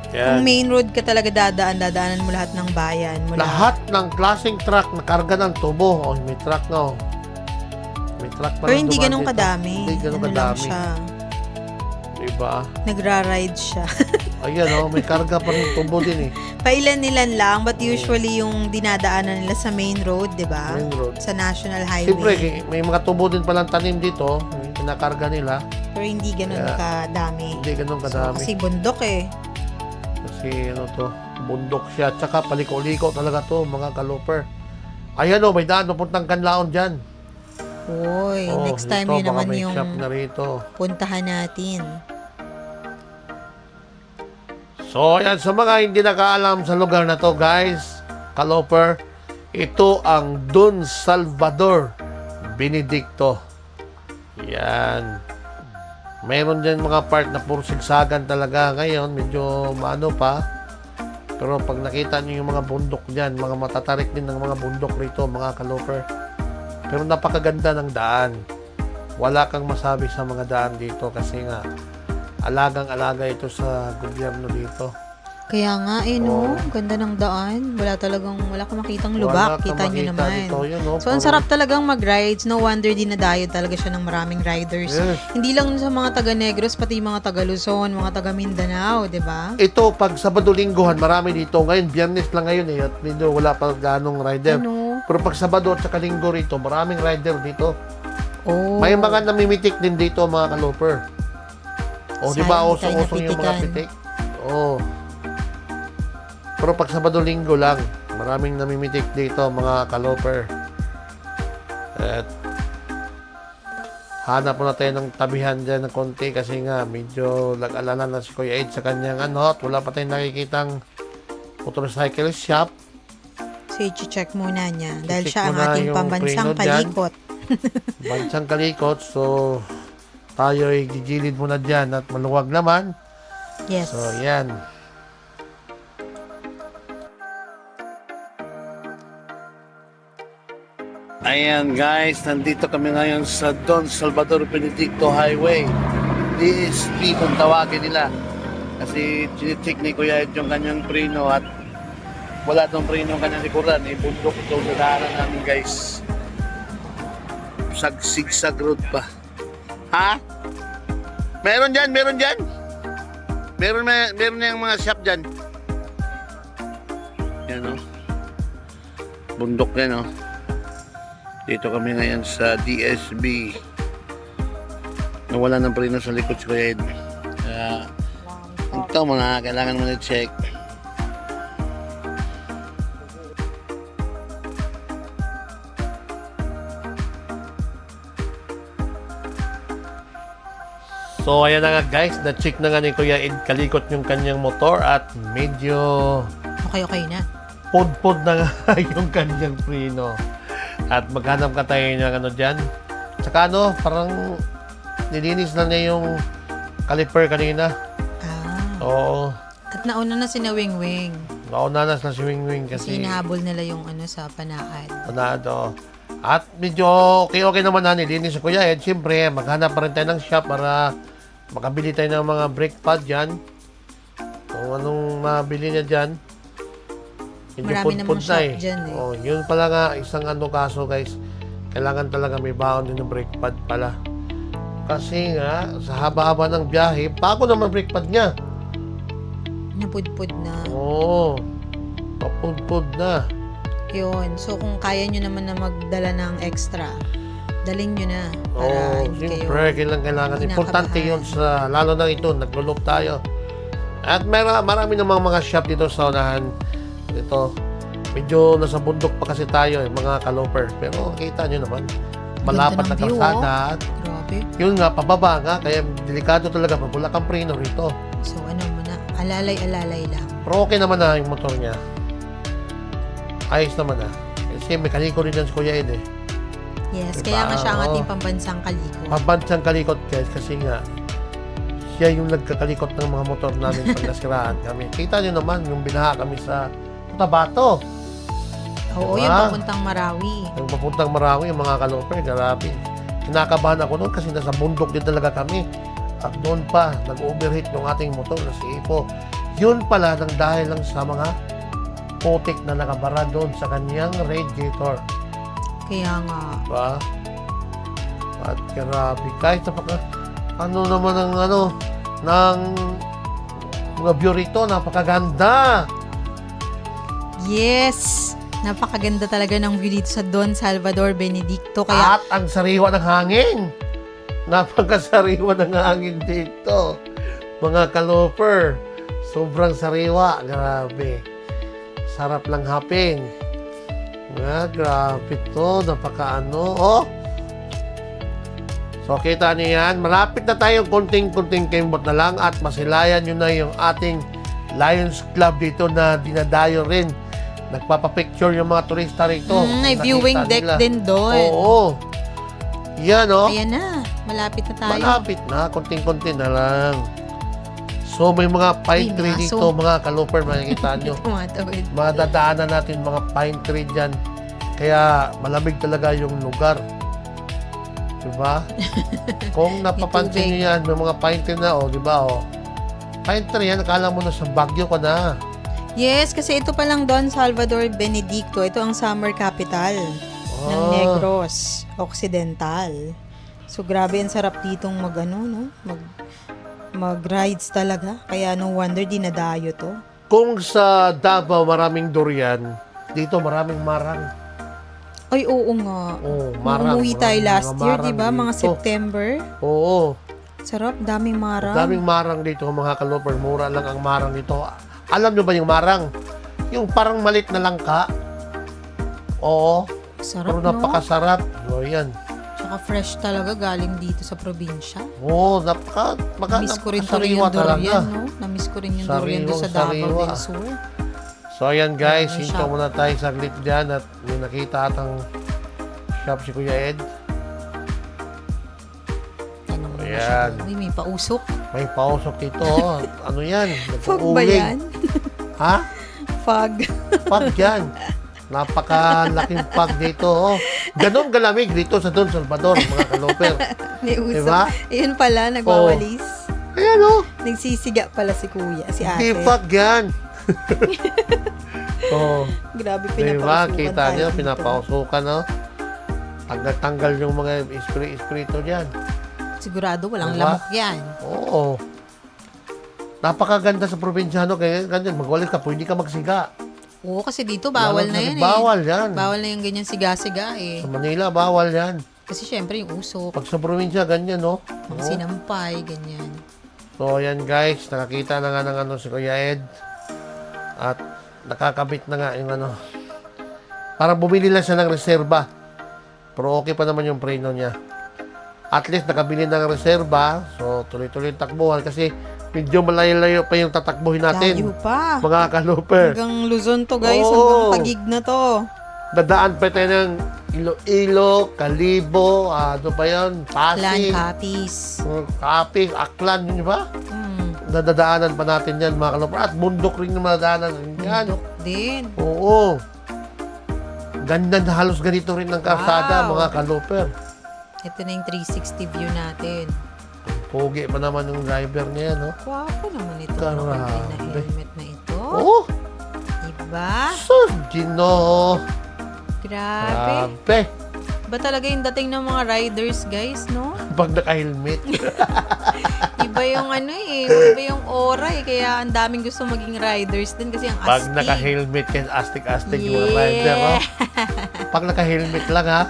kung Yan. main road ka talaga dadaanan mo lahat ng bayan. Lahat ng klaseng truck na karga ng tubo. Oh, may truck na. Oh. May truck pa Pero lang hindi dumaan ganun dito. kadami. Hindi ganun Ano lang kadami. siya. Diba? Nagra-ride siya. Ayan, oh, may karga pa rin tubo din eh. Pailan-ilan lang, but usually yung dinadaanan nila sa main road, di ba? Main road. Sa National Siyempre, Highway. may mga tubo din palang tanim dito. Yung kinakarga nila. Pero hindi ganun Kaya, kadami. Hindi ganun So, kadami. kasi bundok eh. Kasi ano to, bundok siya. Tsaka paliko-liko talaga to, mga kaloper. Ayan o, may daan, papuntang Canlaon dyan. Uy, Oh, next time dito, yun baka naman may yung shop na rito. puntahan natin. So, ayan, sa mga hindi nakaalam sa lugar na to, guys, kaloper, ito ang Don Salvador Benedicto. Yan. Meron dyan mga part na puro sigsagan talaga. Ngayon, medyo maano pa. Pero pag nakita nyo yung mga bundok dyan, mga matatarik din ng mga bundok rito, mga kaloper. Pero napakaganda ng daan. Wala kang masabi sa mga daan dito kasi nga, alagang-alaga ito sa gobyerno dito. Kaya nga eh, no? Oh. Ganda ng daan. Wala kang makitang Wala lubak. kang Kita nyo makita naman. dito, yun, no? So, ang Puro- sarap talagang mag-rides. No wonder dinadayo talaga siya ng maraming riders. Yes. Hindi lang sa mga taga-Negros, pati mga taga-Luzon, mga taga-Mindanao, di ba? Ito, pag Sabado-Linggohan, marami dito. Ngayon, Biyernes lang ngayon eh. At medyo wala pa ganong rider. Ano? Pero pag Sabado at saka Linggo rito, maraming rider dito. Oh. May mga namimitik din dito, mga kaloper. O, di ba, Sayang, hindi tayo usong-usong yung mga napitikan. pitik? Oo. Pero pag Sabado-Linggo lang, maraming namimitik dito, mga kaloper. At hanap muna tayo ng tabihan dyan ng konti kasi nga medyo lag-alala na si Kuya Ed sa kanyang ano at wala pa tayong nakikitang motorcycle shop. So, i-check muna niya. Dahil I-check siya ang muna ating yung pambansang preno dyan. palikot. Bansang kalikot, so tayo ay gigilid muna dyan at maluwag naman. Yes. So, yan. Ayan guys, nandito kami ngayon sa Don Salvador Benedicto Highway. DSP kung tawagin nila. Kasi chinicheck ni Kuya Ed yung kanyang preno at wala tong preno yung kanyang likuran. Bundok ito sa daanan namin guys. Sigsag road pa. Ha? Meron dyan, meron dyan. Meron na yung mga shop dyan. Yan o. Bundok yan o. Dito kami ngayon sa DSB. Nawala ng preno sa likod si Kuya Ed. Kaya, ito muna, kailangan mo na-check. So, ayan na nga guys, na-check na nga ni Kuya Ed kalikot yung kanyang motor at medyo Okay na. pod-pod na nga yung kanyang preno. At maghanap ka tayo ng ano dyan. Tsaka ano, parang nilinis na niya yung caliper kanina. Ah. Oo. At nauna na si Wing-Wing. Naunanas na si Wing-Wing Kasi kasi hinahabol nila yung ano sa panaad. panado. At medyo okay naman na nilinis si Kuya Ed. Siyempre, maghanap pa rin tayo ng shop para makabili tayo ng mga brake pad dyan. Kung anong mabili niya dyan. medyo Marami pudpud namang na shop dyan eh. Oh, yun pala nga, isang kaso guys, kailangan talaga may baon din ng brake pad pala. Kasi nga, sa haba-haba ng biyahe, bago naman brake pad niya. Napudpud na. Oo, papudpud na. Yun. So, kung kaya nyo naman na magdala ng extra, dalhin nyo na. Para Oo, hindi siyempre, kailangan. kinakabahan. Importante yun sa, lalo na ito, naglo-loop tayo. At marami namang mga shop dito sa unahan. Ito, medyo nasa bundok pa kasi tayo, mga kaloper. Pero kita nyo naman, malapad na Ganda ng view, kalsada. At Grabe. yun nga, pababa nga, kaya delikado talaga pag wala kang preno rito. So, ano mo na, alalay-alalay lang. Pero okay naman na yung motor niya. Ayos naman na. Kasi mekaniko rin yan si Kuya Ed eh. Yes, Diba? kaya nga siya ang Oo. ating pambansang kaliko. Mabansang kalikot guys kasi nga siya yung nagkakalikot ng mga motor namin pag nasiraan kami. Kita nyo naman yung binaha kami sa Tabato. Oo, Diba? yung papuntang Marawi. Yung papuntang Marawi, yung mga kaloper, grabe. Kinakabahan ako noon kasi nasa bundok din talaga kami. At doon pa, nag-overheat yung ating motor na si Ipo. Yun pala nang dahil lang sa mga putik na nakabara doon sa kanyang radiator. Kaya nga, Diba? At grabe. Kahit ano naman ang ng mga view rito, napakaganda. yes! Napakaganda talaga ng view dito sa Don Salvador Benedicto. Kaya, At ang sariwa ng hangin. Napakasariwa ng hangin dito. Mga kaloper. Sobrang sariwa. Grabe. Sarap lang hapin. Grabe to. Napakaano. Oh. So, kita niyo yan. Malapit na tayo. Kunting-kunting kembot na lang. At masilayan nyo na yung ating Lions Club dito na dinadayo rin. Nagpapapicture yung mga turista rito. may Nakita viewing deck nila. din doon. Oo. Yan, oh. Ayan na, malapit na tayo. Malapit na. Kunting-kunti na lang. So, may mga pine Uy, tree may dito, aso. mga kalooper, makikita nyo. Tumatawid. Madadaanan natin mga pine tree dyan. Kaya, malamig talaga yung lugar. Diba? Kung napapansin nyo yan, may mga pine tree na, oh, diba, oh. Pine tree yan, akala mo na sa Baguio ka na. Yes, kasi ito palang Don Salvador Benedicto. Ito ang summer capital ng Ah. Negros Occidental. So, grabe, ang sarap ditong mag-rides talaga. Kaya no wonder dinadayo to. Kung sa Davao maraming durian, dito maraming marang. Ay, oo nga. Oh, Nung marang. umuwi tayo Mga last year, marang di ba? Mga dito. September. Oo. Sarap, daming marang. Daming marang dito, mga kalooper. Mura lang ang marang dito. Alam nyo ba yung marang? Yung parang malit na langka. Oo. Sarap, Pero no? napakasarap. O, yan. Tsaka fresh talaga galing dito sa probinsya. Oo, Miss ko rin tuloy yung talaga. durian, no? Na-miss ko rin yung durian doon sa Davao Sariwa. del Sur. So, ayan guys. May Hinto shop. muna tayo saglit dyan at may nakita atang shop si Kuya Ed. Ano mo Ayan. siya? Uy, may pausok. May pausok dito. Oh. Ano yan? Fog ba Nag-uuling. yan? Ha? Fog. Pag yan. Napakalaking pag dito. Oh. Ganon galamig dito sa Don Salvador, mga kalooper. May usok. Diba? Ayun pala, nagwawalis. Ayan oh. Nagsisiga pala si kuya, si Hindi ate. pag yan. Oh. Grabe, Diba? pinapausukan Kita tayo niyo, dito. pinapausukan, no? Tanggal yung mga espiritu dyan. Sigurado walang Diba? lamok yan. Oo. Napakaganda sa probinsyano, kaya ganyan, magwalis ka, pwede ka magsiga. Oo, kasi dito bawal Lalo na sa- yan Bawal yan. Bawal na yung ganyan siga-siga eh. Sa Manila, bawal yan. Kasi syempre yung usok, Pag sa probinsya, ganyan, no? mga Oo. sinampay, ganyan. So, ayan guys, nakakita na nga ng si Kuya Ed. At nakakabit na nga yung Parang bumili lang siya ng reserba. Pero okay pa naman yung preno niya. At least nakabili ng reserba. So, tuloy-tuloy yung takbuhan kasi medyo malayo-layo pa yung tatakbuhin natin. Layo pa. Mga kalooper. Hanggang Luzon to guys, Oo. hanggang Taguig na to. Dadaan pa tayo ng Iloilo, Calibo, ano pa yun? Lan Pasig, Capiz. Capiz, Aklan, yun ba? Dadaanan pa natin yan, mga kalooper. At bundok rin yung madadaanan yan. Bundok din. Oo. Ganda na halos ganito rin ng kalsada, Wow. mga kalooper. Ito na yung 360 view natin. Pogi pa naman yung driver niya, no? Wapo naman ito. Grabe. Nakabili na helmet na ito. Oo. Diba? Ba? Sus, Gino. Grabe. Grabe. Ba talaga yung dating ng mga riders, guys, no? Pag naka-helmet. Iba yung iba yung aura eh. Kaya ang daming gusto maging riders din kasi ang Pag astig. naka-helmet, kasi astig-astig yung mga rider, no? Pag naka-helmet lang, ha?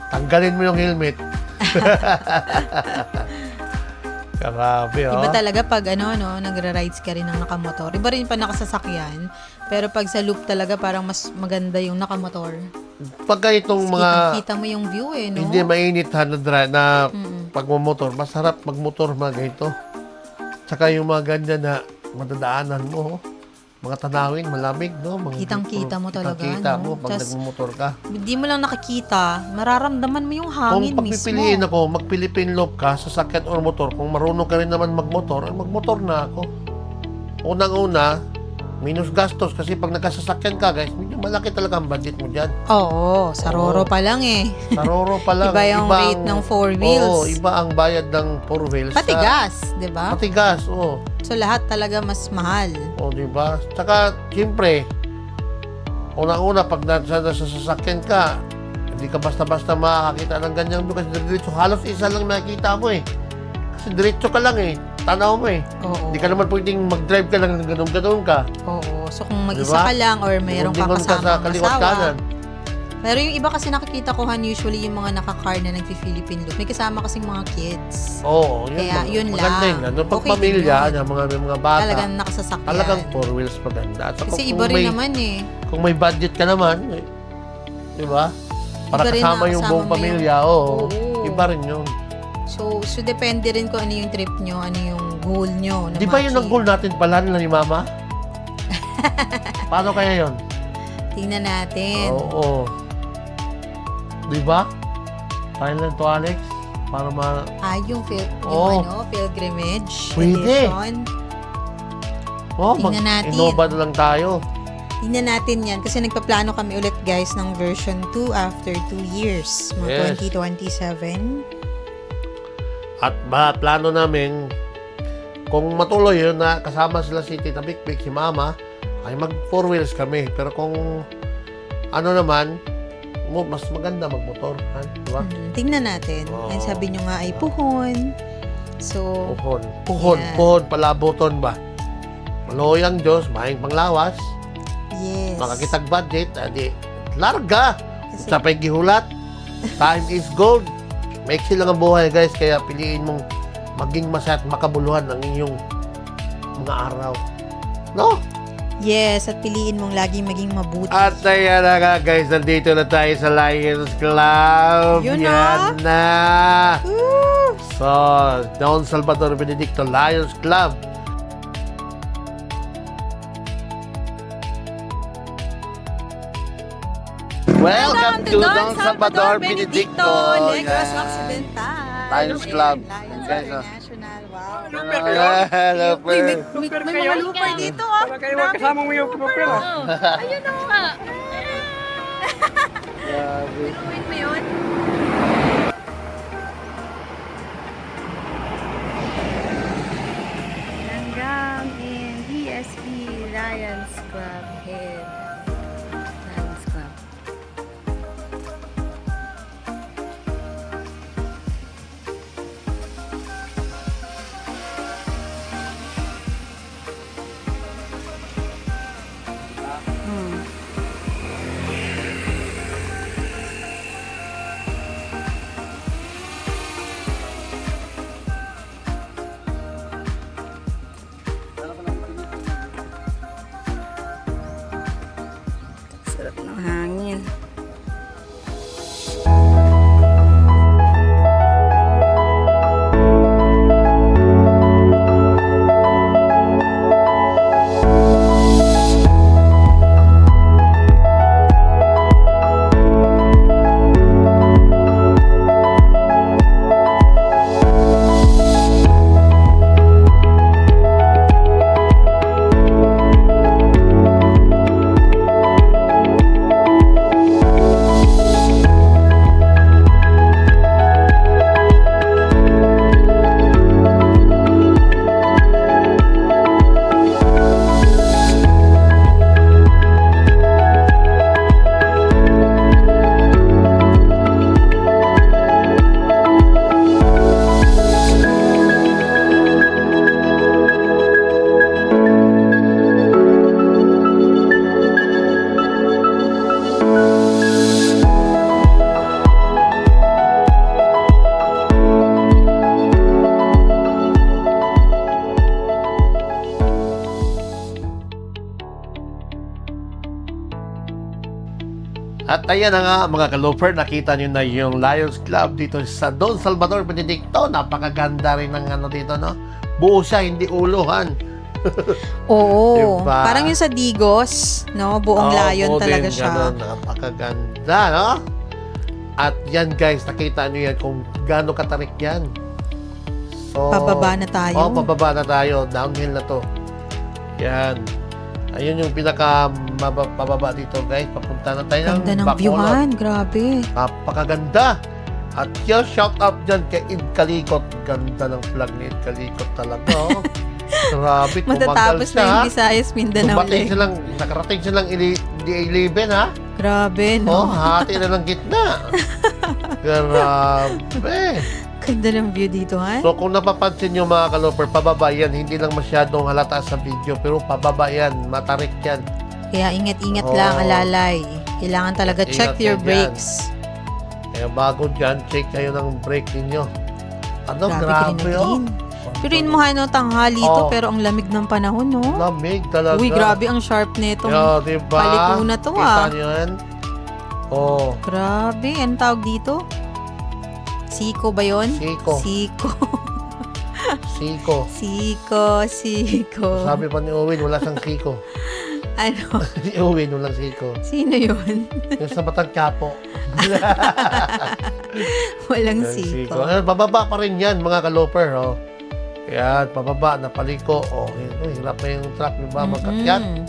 Tanggalin mo yung helmet. Grabe, oh. Iba talaga pag nagra-rides ka rin ng nakamotor. Iba rin pa nakasasakyan. Pero pag sa loop talaga parang mas maganda yung nakamotor. Pagka itong mga Kita mo yung view eh, no? hindi mainit na pagmamotor, masarap magmotor mga ganito. Tsaka yung mga ganyan na madadaanan mo, mga tanawin, malamig, no? Mga Kitang-kita mo talaga, Kitang-kita mo no? pag Tas, nagmamotor ka. Hindi mo lang nakikita, mararamdaman mo yung hangin Kung mismo. pagpipiliin ako, mag-Philippine Loop ka, sasakyan or motor, kung marunong ka rin naman magmotor, ay magmotor na ako. Unang-una, minus gastos kasi pag nagkasasakyan ka, guys, medyo malaki talaga ang budget mo dyan. Oo, sa Roro Oo. pa lang eh. Saroro pa lang. Iba yung rate ng 4 wheels. Oo, iba ang bayad ng 4 wheels. Pati gas, di ba? Pati gas, oo. So lahat talaga mas mahal. O, di ba? Tsaka, siyempre, unang-una, pag nasa sasakyan ka, hindi ka basta-basta makakita ng ganyan kasi diretso, halos isa lang nakikita mo eh. Kasi diretso ka lang eh. Tanaw mo eh. Oo. Hindi ka naman pwedeng mag-drive ka lang ng ganun-ganun ka. Oo. So kung mag-isa Diba? ka lang or mayroong Lingon-lingon ka kasama kaliwat asawa. kanan. Pero yung iba kasi nakikita ko usually yung mga naka-car na nagpi-Philippine Loop. May kasama kasing mga kids. Oo, yun. Kaya yun maganda lang. yun. Ano, pag Okay pamilya, din yun. may mga bata, Talagang nakasasakyan. talagang 4 wheels maganda. At saka Kasi kung iba rin may- naman eh. Kung may budget ka naman, eh, di ba? Para Iba rin kasama na yung kasama buong mo pamilya, yung- oo. Oo. Iba rin yun. So depende rin kung ano yung trip nyo, ano yung goal nyo. na Di ba yun ang ma-achieve. goal natin pala nila ni Mama? Paano kaya yun? Tingnan natin. Oo. Di ba? Silent to Alex? Para Yung Oo. pilgrimage. Pwede. Edition. Mag- Tingnan natin. Innova na lang tayo. Tingnan natin yan kasi nagpaplano kami ulit guys ng version 2 after 2 years. Mga Yes. 2027. At plano namin, kung matuloy yun na kasama sila si Tita Bikbik, si Mama, ay mag 4 wheels kami. Pero kung ano naman, mas maganda magmotor. Diba? Tingnan natin. Oo. Ang sabi nyo nga ay puhon. So, Puhon. Yeah. Puhon, palaboton ba? Maloyang Diyos, mahing panglawas, yes. makakitag budget, adi, larga. Kasi- Sa paghihulat, time is gold. Maiksi lang ang buhay, guys, kaya piliin mong maging masaya at makabuluhan ang inyong mga araw. No? Yes, at piliin mong laging maging mabuti. At ayan na nga, guys, nandito na tayo sa Lions Club. Yun Yan na. Woo! So, Don Salvador Benedicto Lions Club. Welcome to Don Salvador Benedicto Negros Yan. Occidental. Lions Club. Lions Guys, International. Wow. Hello, Per. May mga looper dito, ah. Para kayo magkasamang may upper ah. Ayun ako nga. Grabe. Gawin mo yun? Hanggang in DSP Lions Club Head. Lions Club. At ayan na nga mga kalooper, nakita nyo na yung Lions Club dito sa Don Salvador Benedicto. Napakaganda rin ng ano dito, no? Buo siya, hindi uluhan. Oo. Diba? Parang yung sa Digos, no? Buong lion buo talaga din, siya. ganun. Napakaganda, no? At yan guys, nakita nyo yan kung gaano katarik yan. So, Pababa na tayo. Oh, pababa na tayo. Downhill na to. Yan. Ayun yung pinaka pababa dito guys. Papunta na tayo Ganda ng Bacolod. viewhan. Grabe. Napakaganda. At yung shout out dyan kay Id Kalikot. Ganda ng flag ni Id Kalikot talaga. Oh. Grabe, Matatapos na yung Visayas Mindanao Dumating Lake. silang, nakarating silang di-11 ha. Grabe, Oh, no? hati na ng gitna. Grabe. Ganda ng view dito, ha? So kung napapansin nyo mga kalooper, pababa yan. Hindi lang masyadong halata sa video, pero pababa yan. Matarik yan. Kaya ingat-ingat Oh. lang, alalay. Kailangan talaga check Ingat your yan brakes. Kaya bago dyan, check kayo ng brake ninyo. Ano, Grabe, grabe green na oh. green. Pero mo no, tanghali to, Oh. pero ang lamig ng panahon, no? Lamig talaga. Uy, grabe ang sharp nitong Yo, diba? paliko na to, Kita ah. nyo yan? Oh, Grabe, anong tawag dito? Siko ba yon? Siko. Siko. Siko. Siko. Sabi pa ni Owen, wala siyang Siko. Ano? Si Owen, walang Siko. Sino yun? Yung sa Batang Quiapo. Walang Yung siko. Bababa pa rin yan, mga kalooper. Oh. Yan, pababa, napaliko. Oh, hirap na yung truck, diba? Magkakyat. Mm-mm.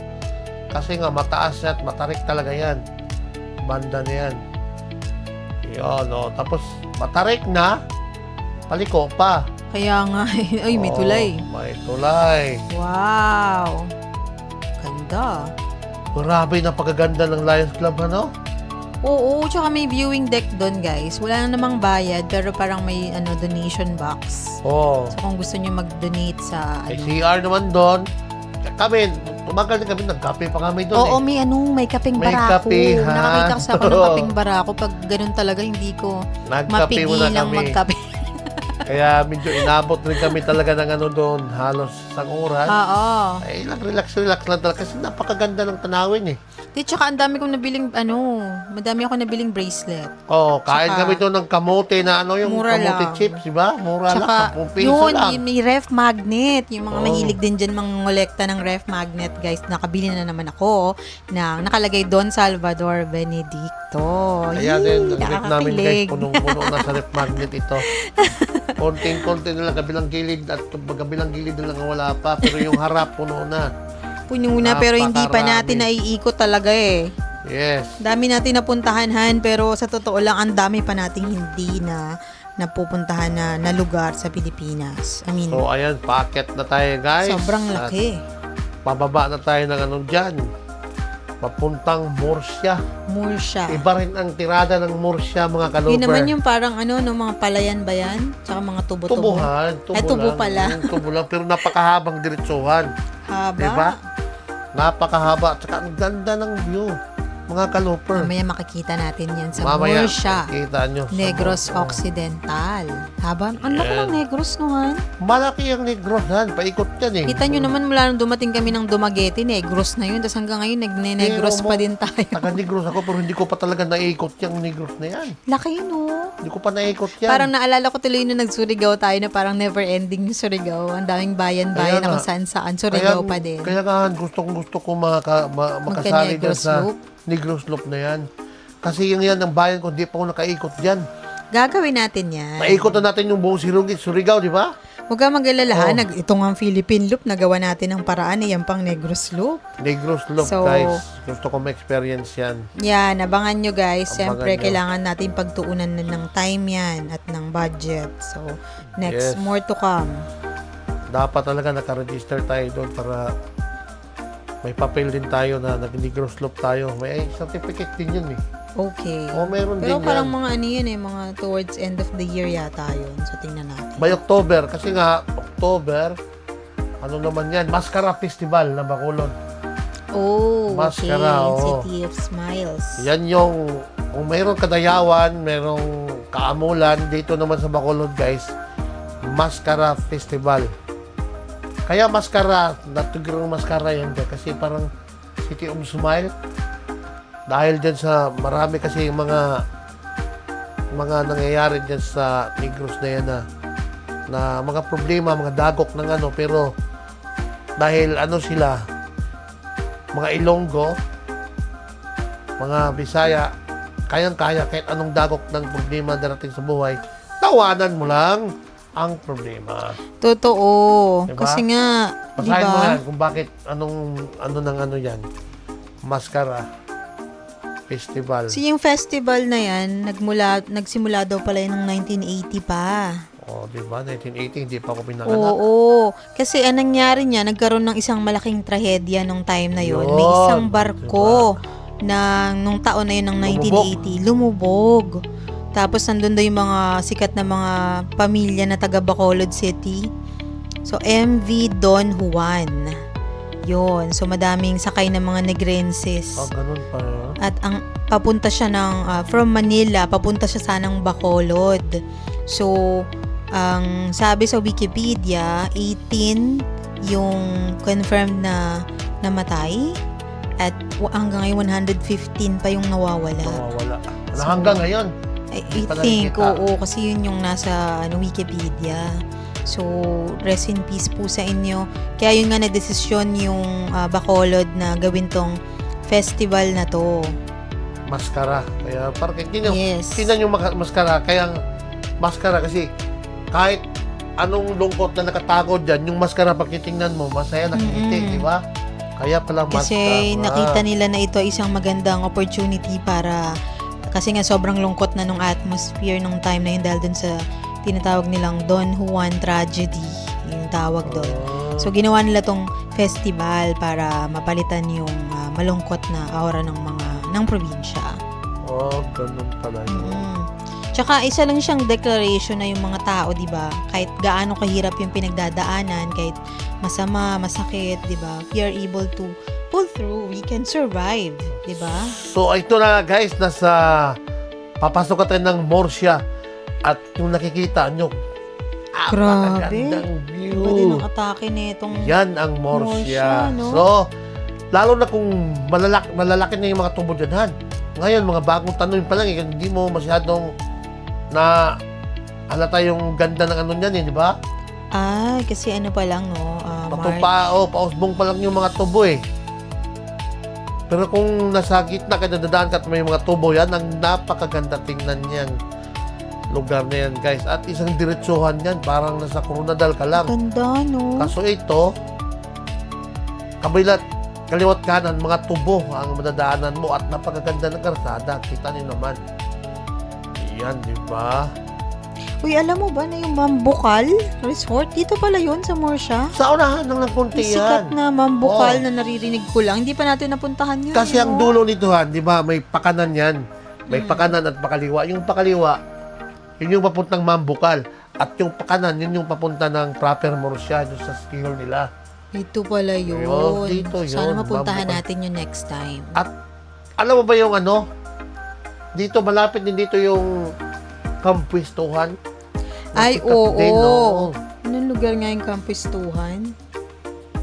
Kasi nga, mataas yan at matarik talaga yan. Banda na yan. Yun, oh. Tapos, matarik na, paliko pa. Kaya nga, ay, may Oh, tulay. May tulay. Wow. Ganda. Grabe, napakaganda ng Lions Club, ano? Oo, tsaka may viewing deck doon, guys. Wala na namang bayad, pero parang may donation box. Oh. So, kung gusto nyo mag-donate sa May CR naman doon. Kami, tumagal din kami, nagkape pa kami doon Oo, may kapeng May barako. kapihan. Nakakita kasi ako ng kapeng barako. Pag ganun talaga, hindi ko Nagkape muna mapigilang kami. magkape. Kaya medyo inabot rin kami talaga ng ano doon, halos isang oras. Oo. Ay, relax lang talaga kasi napakaganda ng tanawin eh. Di, tsaka ang dami kong nabiling, madami ako nabiling bracelet. Oh, kain Tsaka, kami doon ng kamote na ano, yung mura kamote lang. chips, di ba? Mura lang, Tsaka, 10 piso yun, lang. may ref magnet. Yung mga Oo. mahilig din dyan mangolekta ng ref magnet, guys. Nakabili na naman ako na nakalagay Don Salvador Benedicto. Kaya din, ang rep namin guys, Nakakakilig. punong-puno na sa rep magnet ito. Konting-konti na lang, kabilang gilid at kabilang gilid na lang ang wala pa. Pero yung harap, puno na. Puno na, pero hindi pa Napakarami. natin naiikot talaga eh. Yes. Dami natin napuntahan, Han, pero sa totoo lang, ang dami pa nating hindi na napupuntahan na lugar sa Pilipinas. I mean, So, ayan, packet na tayo guys. sobrang At laki. pababa na tayo ng ano dyan. Papuntang Murcia. Murcia. Iba rin ang tirada ng Murcia, mga kalooper. Yun naman yung parang no, mga palayan ba yan? Tsaka mga tubo-tubo. Tubuhan. Ay, tubo lang. pala. Tubo lang, pero napakahabang diretsuhan. Haba. Diba? Napakahaba. Tsaka ang ganda ng view, mga kalooper. Mamaya makikita natin yan sa Mamaya, Murcia. kita nyo. sa Negros Murcia. Occidental. Haba? Ang laki Yan. ng Negros, no, Han? Malaki ang Negros, Han. Paikot yan eh. Kita nyo naman mula nung dumating kami ng Dumaguete, Negros na yun. Tapos hanggang ngayon, nagne-Negros Pero pa mo- din tayo. Taga Negros ako, pero hindi ko pa talaga naikot yung Negros na yan. Laki, no? Hindi ko pa naikot yan. Parang naalala ko tuloy nung nagsurigaw tayo na parang never ending yung Surigao. Ang daming bayan-bayan Kaya na nga. kung saan-saan. Surigao pa din. Kaya nga, gusto ko makasali dyan Magka-Negros sa Loop. Negros Loop na yan. Kasi yung yan, ang bayan ko, hindi pa ako nakaikot dyan. Gagawin natin yan. Naikot na natin yung buong Surigao, di ba? Huwag ka mag-alala, Oh. ito nga ang Philippine Loop, nagawa natin ng paraan, yan pang Negros Loop. Negros Loop, So, guys. Gusto ko ma-experience yan. Yan, abangan nyo guys. Abangan Siyempre, nyo. kailangan natin pagtuunan na ng time yan at ng budget. So, next, Yes. more to come. Dapat talaga nakaregister tayo doon para may papel din tayo na nag-Negros Loop tayo. May certificate din yun eh. Okay. O, meron Pero din parang yan. mga ano yun mga towards end of the year yata yun. So, tingnan natin. By October, kasi nga, October, ano naman yan, Mascara Festival na Bacolod. Oh, okay. Mascara, oo. City of Smiles. Yan yung, kung mayroong kadayawan, mayroong kaamulan, dito naman sa Bacolod, guys, Mascara Festival. Kaya Mascara, natugurong Mascara yan, kasi parang City of Smile. Dahil dyan sa marami kasi mga nangyayari dyan sa Negros na yan na mga problema, mga dagok ng ano, pero dahil ano sila, mga Ilonggo, mga Bisaya, kayang-kaya kahit anong dagok ng problema darating sa buhay, tawanan mo lang ang problema. Totoo. Diba? Kasi nga, di Basahin mo ba? yan kung bakit ano yan. Mascara Festival. So, yung festival na yan, nagsimula daw pala yun ng 1980 pa. O, di ba? 1980, hindi pa ako pinanganak. Oo. Kasi anong nangyari niya, nagkaroon ng isang malaking trahedya nung time na yon. May Yun, isang barko na nung taon na yun ng 1980, lumubog. Tapos nandun daw yung mga sikat na mga pamilya na taga Bacolod City. So, MV Don Juan. Yun. So, madaming sakay ng mga Negrenses. Oh, ganun pa yun. At ang papunta siya from Manila, papunta siya sanang Bacolod. So, ang sabi sa Wikipedia, 18 yung confirmed na namatay at hanggang ngayon 115 pa yung nawawala. Wala. So, Hanggang ngayon. I Pala think, nakita. oo, kasi yun yung nasa Wikipedia. So, rest in peace po sa inyo. Kaya yun nga na-desisyon yung Bacolod na gawin tong festival na to. Maskara. Kaya parang Yes. tingnan yung maskara. Kaya maskara kasi kahit anong lungkot na nakatago dyan, yung maskara pag titingnan mo, masaya nakikiti, di ba? Kaya pala maskara. Kasi nakita nila na ito isang magandang opportunity para, kasi nga sobrang lungkot na nung atmosphere nung time na yun dahil dun sa tinatawag nilang Don Juan tragedy, yung tawag doon. So ginawa nila tong festival para mapalitan yung malungkot na aura ng probinsya. Oh, ganun pala yun. Tsaka isa lang siyang declaration na yung mga tao, 'di ba? Kahit gaano kahirap yung pinagdadaanan, kahit masama, masakit, 'di ba? We are able to pull through, we can survive, 'di ba? So, ito na guys, papasok ka tayo ng Morsia at yung nakikita nyo, Grabe. napakagandang view. Iba din ang atake nitong Yan ang Morsia. Morsia, no? So, lalo na kung malalaki na yung mga tubo dyan, Han. Ngayon, mga bagong tanong pa lang, hindi mo masyadong na halata yung ganda ng ano niyan, di ba? kasi ano pa lang, no? Pausbong pa lang yung mga tubo eh. Pero kung nasa gitna ka dadaan ka at may mga tubo yan, ang napakaganda tingnan yan. Lugar na yan, guys. At isang diretsuhan yan, parang nasa Coronadal ka lang. Ganda, no? Kaso ito, kaliwat kanan, mga tubo ang madadaanan mo at napakaganda ng karsada. Kita niyo naman. Yan, di ba? Uy, alam mo ba na yung Mambukal Resort? Dito pala yun sa Morsia? Sa unahan ng konti Yung sikat yan. na Mambukal Oh. na naririnig ko lang. Hindi pa natin napuntahan yun. Kasi ang no? dulo nito, Han, di ba, may pakanan yan. May pakanan at pakaliwa. Yung pakaliwa, yun yung papuntang Mambukal. At yung pakanan, yun yung papunta ng proper Morsia, doon sa ski hall nila. Dito pala yun. Ayun, dito yun, Sana mapuntahan Mambukal. natin yun next time. At alam mo ba yung ano? Dito, malapit din dito yung Kampwistuhan. Ay, Sikat oo. din, no? Anong lugar nga yung Kampwistuhan?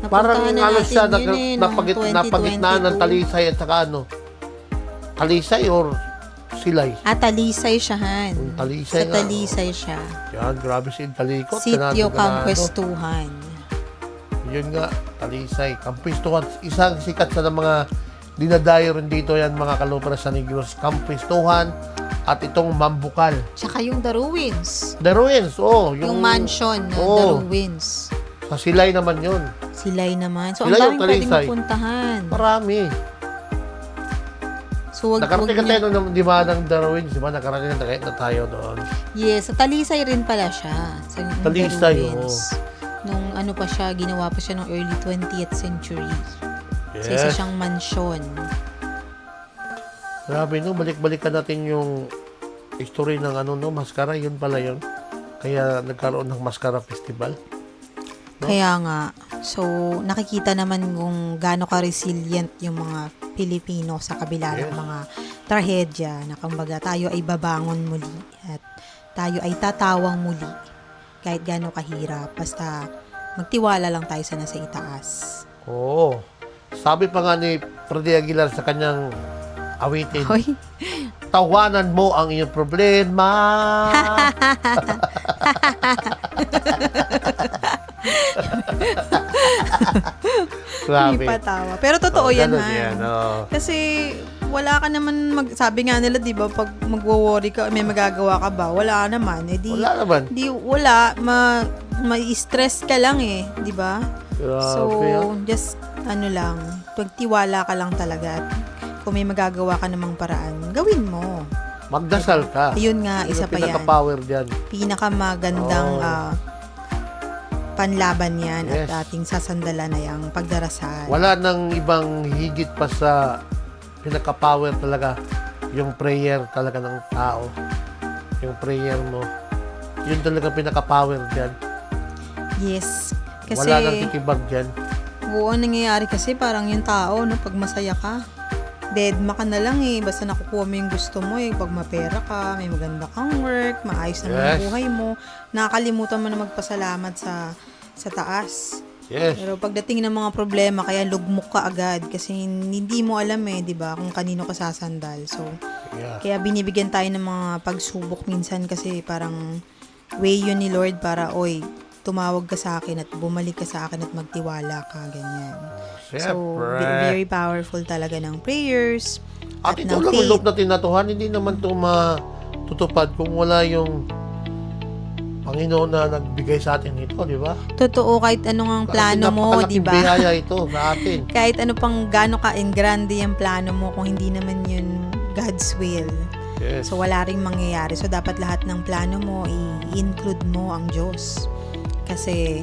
Parang Napuntahan na ano natin siya, yun noong napagitnaan ng 2022. Talisay at saka ano? Talisay or Silay? Talisay siya, Han. Yung Talisay Sa nga, Talisay siya. Yan, grabe si Talikot. Sitio ganado. Kampwestuhan. Yun nga, Talisay. Kampwistuhan. Isang sikat sa mga dinadayo rin dito yan, mga kalupra sa Negros. Kampwistuhan at itong Mambukal. Tsaka yung The Ruins. The Ruins, oh. Yung mansion na The Oo. Ruins. Sa Silay naman yun. Silay naman. So, Silay ang o daming pwedeng Talisay? mapuntahan. Marami. So, wag Nakarating ka niyo- tayo ng, di ba, ng The Ruins, di ba? Nakarating na tayo doon. Yes, sa Talisay rin pala siya. Sa yung Talisay, The Ruins. Nung ano pa siya, ginawa pa siya noong early 20th century. Sa isa siyang mansyon. Grabe, no? Balik-balikan natin yung history ng ano, no? Mascara, yun pala yun. Kaya nagkaroon ng Mascara Festival. No? Kaya nga. So, nakikita naman kung gaano ka-resilient yung mga Pilipino sa kabila ng Yes. mga trahedya na kumbaga tayo ay babangon muli at tayo ay tatawang muli kahit gaano kahirap. Basta magtiwala lang tayo sa nasa itaas. Oo. Sabi pa nga ni Freddy Aguilar sa kanyang awitin. Hoy. Tawanan mo ang iyong problema. Grabe. Hindi patawa. Pero totoo yan, ganun ha? yan, oo. Kasi wala ka naman, sabi nga nila, di ba, pag magwo-worry ka, may magagawa ka ba? Wala naman. Eh, di, Wala naman. wala. Ma-stress ka lang eh, di ba? Grabe, So, ah. just, lang, pagtiwala ka lang talaga. At kung may magagawa ka namang paraan, gawin mo. Magdasal ka. Ayun nga, Yun isa ang pa yan. pinaka-power dyan. Pinakamagandang Oh. panlaban yan Yes. at ating sasandalan ay ang pagdarasal. Wala nang ibang higit pa sa pinaka-power talaga. Yung prayer talaga ng tao. Yung prayer mo. Yun talaga pinaka-power dyan. Yes. Kasi, Wala nang titibag dyan. oo, ang nangyayari kasi parang yung tao, no, pag masaya ka, deadma ka na lang eh. Basta nakukuha mo yung gusto mo eh. Pag mapera ka, may maganda kang work, maayos naman ang Yes. buhay mo, nakakalimutan mo na magpasalamat sa taas. Yes. Pero pagdating ng mga problema, kaya lugmok ka agad kasi hindi mo alam eh, di ba, kung kanino ka sasandal. So, Yeah. kaya binibigyan tayo ng mga pagsubok minsan kasi parang way yun ni Lord para, oy, tumawag ka sa akin at bumalik ka sa akin at magtiwala ka, ganyan. So, Siyempre. very powerful talaga ng prayers At at ito ng lang ang faith. loob natin natuhan, hindi naman ito matutupad kung wala yung Panginoon na nagbigay sa atin ito, di ba? Totoo, kahit anong ang plano mo, di Napakalaking ba? biyaya ito sa atin. Kahit ano pang gaano ka grande yung plano mo kung hindi naman yun God's will. Yes. So, wala ring mangyayari. So, dapat lahat ng plano mo, i-include mo ang Diyos. Kasi,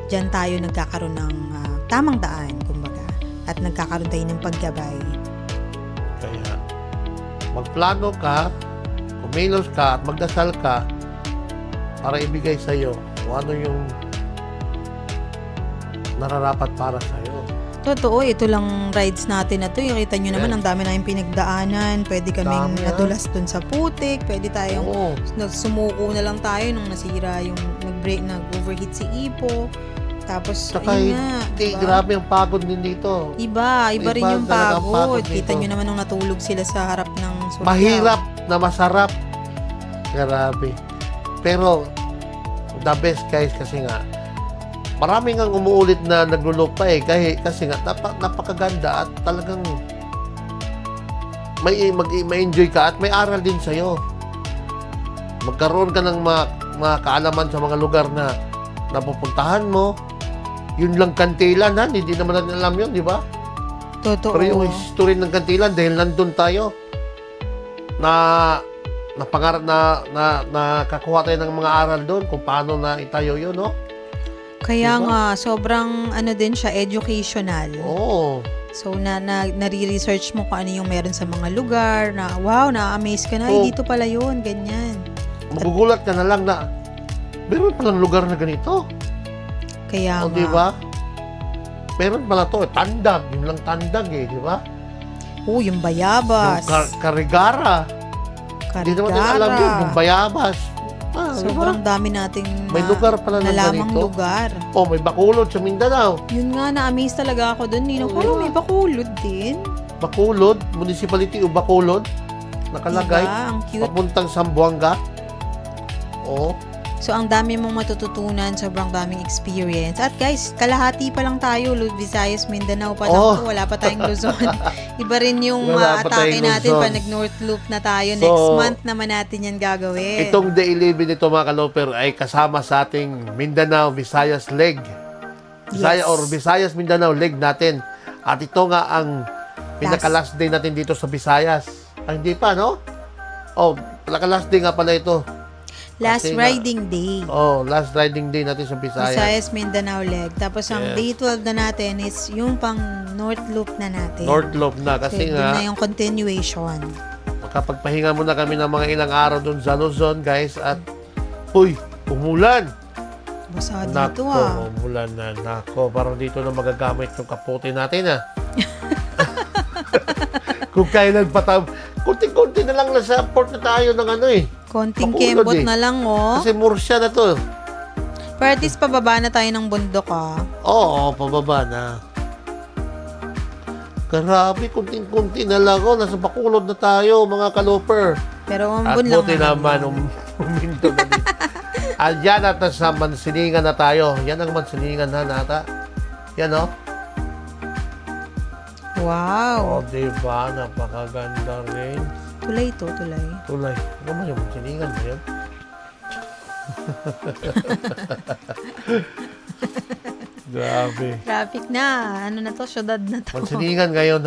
dyan tayo nagkakaroon ng tamang daan, kumbaga. At nagkakaroon tayo ng paggabay. Kaya, magplano ka, kumilos ka, at magdasal ka para ibigay sa iyo kung ano yung nararapat para sa iyo. Totoo, ito lang rides natin na to. Kita nyo naman, Yes. ang dami namin pinagdaanan. Pwede kaming Dami, nadulas dun sa putik. Pwede tayong Oo. sumuko na lang tayo nung nasira yung nag-overheat si Ipo. Tapos, Saka ayun nga, hindi, diba? grabe ang pagod din dito. Iba rin Iba yung talaga ang pagod. pagod Kita dito. nyo naman nung natulog sila sa harap ng Suryaw. Mahirap na masarap. Grabe. Pero, the best guys kasi nga, marami nga umuulit na naglulok pa eh. Kasi nga, napakaganda at talagang may enjoy ka at may aral din sa'yo. Magkaroon ka ng mga kaalaman sa mga lugar na napupuntahan mo. Yun lang Kantilan, ha? Hindi naman natin alam yun, di ba? Totoo. Pero yung history ng Kantilan, dahil nandun tayo, nakakuha tayo ng mga aral doon kung paano na itayo yun, no? Kaya Diba? nga, sobrang din siya, educational. Oo. So, nare-research mo kung ano yung meron sa mga lugar, na wow, na-amaze ka na, Oo. ay, dito pala yun, ganyan. Magugulat ka na lang na meron palang lugar na ganito. Kaya O, nga. di ba? Meron pala to, Tandag. Yun lang Tandag eh, di ba? Yung Bayabas. Yung Carigara. Hindi naman din alam yun, yung Bayabas. Sobrang dami nating May lugar pala na nalamang ganito. lugar. Oh, may Bacolod sa Mindanao. Yun nga, na-amaze talaga ako doon. Ninong, Oo, parang diba? may Bacolod din. Bacolod, Municipality of Bacolod. Nakalagay. Diba? Ang cute. Papuntang Zamboanga. Oh. So, ang dami mong matututunan, sobrang daming experience. At guys, kalahati pa lang tayo, Visayas, Mindanao pa lang Oh. to, wala pa tayong Luzon. Iba rin yung Wala pa atake tayong natin Luzon. pa nag-North Loop na tayo. So, Next month naman natin yan gagawin. Itong Day 11 nito mga kaloper ay kasama sa ating Mindanao, Visayas leg. Yes. Visayas Mindanao leg natin. At ito nga ang pinaka-last day natin dito sa Visayas. Ay, hindi pa, no? Oh, pinaka-last day nga pala ito. Last Kasi nga- riding day. Oh, last riding day natin sa Visayas. Visayas, Mindanao leg. Tapos ang Yes. day 12 na natin is yung pang North Loop na natin. North Lobe na So, kasi yun nga na yung continuation. makapagpahinga muna kami ng mga ilang araw doon sa Luzon, guys. At, uy, umulan. Basa dito umulan na. Nako, parang dito na magagamit yung kapote natin, ah. Kung kailan kunti-kunti na lang nasa port na tayo ng ano eh. Konting Bacolod kembot eh. na lang, oh. Kasi Murcia na to. Pero at least pababa na tayo ng bundok, ah. Oo, pababa na. Grabe, kunting-kunti na lang. Oh, nasa Bacolod na tayo, mga kalooper. Pero At umbon lang buti naman, uminto na din. Ayan at nasa Mansilingan na tayo. Yan ang Mansilingan na nata. Yan, oh. Wow. Oh, diba? Napakaganda rin. Tulay to, tulay. Tulay. Ano man yung Mansilingan ba yan? Grabe. Traffic na. Ano na to? Syudad na to. Mansilingan ngayon,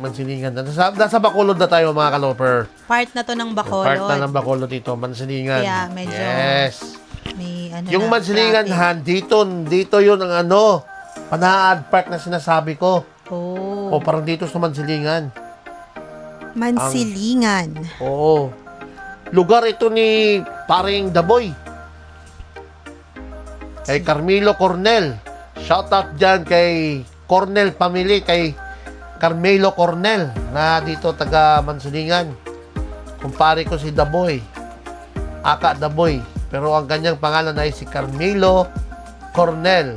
Mansilingan na. Nasa Bacolod na tayo, mga kalooper. Part na to ng Bacolod. Part na ng Bacolod dito, Mansilingan. Kaya medyo Yes. may ano Yung na, Mansilingan, traffic. Han, dito yun ang ano, Panaad Park na sinasabi ko. Oh. O parang dito sa Mansilingan. Mansilingan. Oo. Lugar ito ni paring Daboy. Kay Carmelo Cornel. Shoutout dyan kay Cornel family, kay Carmelo Cornel na dito taga Mansilingan. Kumpare ko si Daboy. Aka Daboy. Pero ang kanyang pangalan ay si Carmelo Cornel.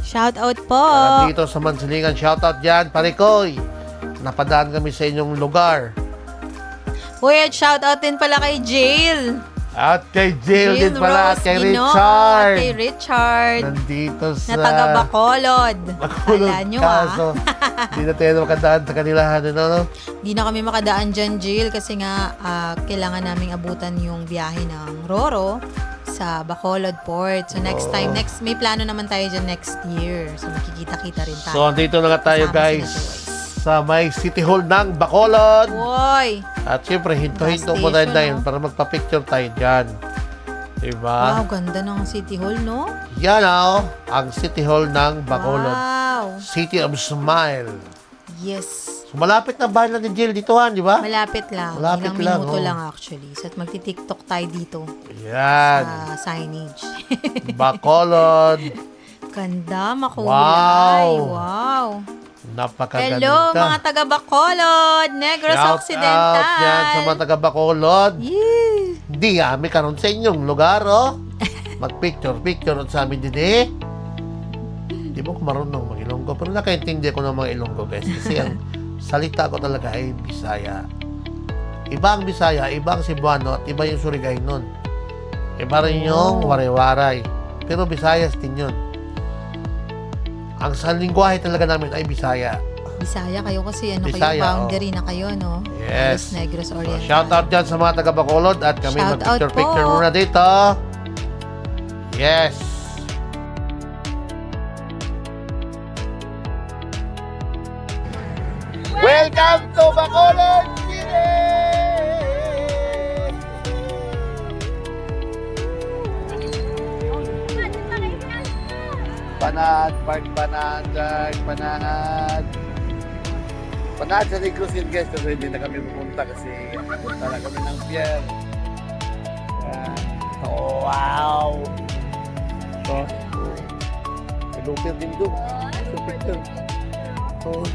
Shout out po. Dito sa Mansilingan, shoutout dyan, pare koy. Napadaan kami sa inyong lugar. Uy, at shout out din pala kay Jail. At kay Jill din pala, at Rose kay Ginoo, Richard. at kay Richard. Nandito sa... Na taga Bacolod. Bacolod. Kala nyo Kaso, di na tayo makadaan sa kanila. Ano? Di na kami makadaan dyan, Jill, kasi nga kailangan naming abutan yung biyahe ng Roro sa Bacolod Port. So next time, may plano naman tayo dyan next year. So makikita-kita rin tayo. So, andito na nga tayo, Kasama guys, sila Joyce. sa may City Hall ng Bacolod. Uy! At syempre, hinto-hinto Gas mo tayo station, dahil no? para magpa-picture tayo dyan. Diba? Wow, ganda ng City Hall, no? Yan o, ang City Hall ng Bacolod. Wow! City of Smile. Yes. So, malapit na bahay na ni Jill dito, Han, di ba? Malapit lang. Malapit Ilang lang, minuto oh. lang actually. So, at magti-TikTok tayo dito Yan. sa signage. Bacolod. Ganda, makulay. Wow. Wow. Napakaganda. Hello, mga taga Bacolod, Negros Shout Occidental. out yan sa mga taga Bacolod. Yeah. Hindi kami karon sa inyong lugar, oh. Mag-picture sa amin din, eh. Hindi mo ko marunong mag-Ilonggo, pero nakaintindi ko ng mga Ilonggo, guys. Kasi ang salita ko talaga ay Bisaya. Iba ang Bisaya, iba ang Cebuano, at iba yung Surigay nun. Iba rin yung Waray-Waray. Pero Bisayas din yun. Ang lingwahe talaga namin ay Bisaya. Bisaya kayo kasi Bisaya, kayo, boundary na kayo, no? Yes. Alas Negros So, Oriental. shout out dyan sa mga taga Bacolod at kami Shout out mag-picture po. muna dito. Yes. Welcome to Bacolod City! Panad, Park Panad, Panad. Panad sa Negros yun, guys, pero hindi na kami pupunta kasi punta na kami ng pier. Oh, wow! So, may lupir din doon. Sa picture. Oh,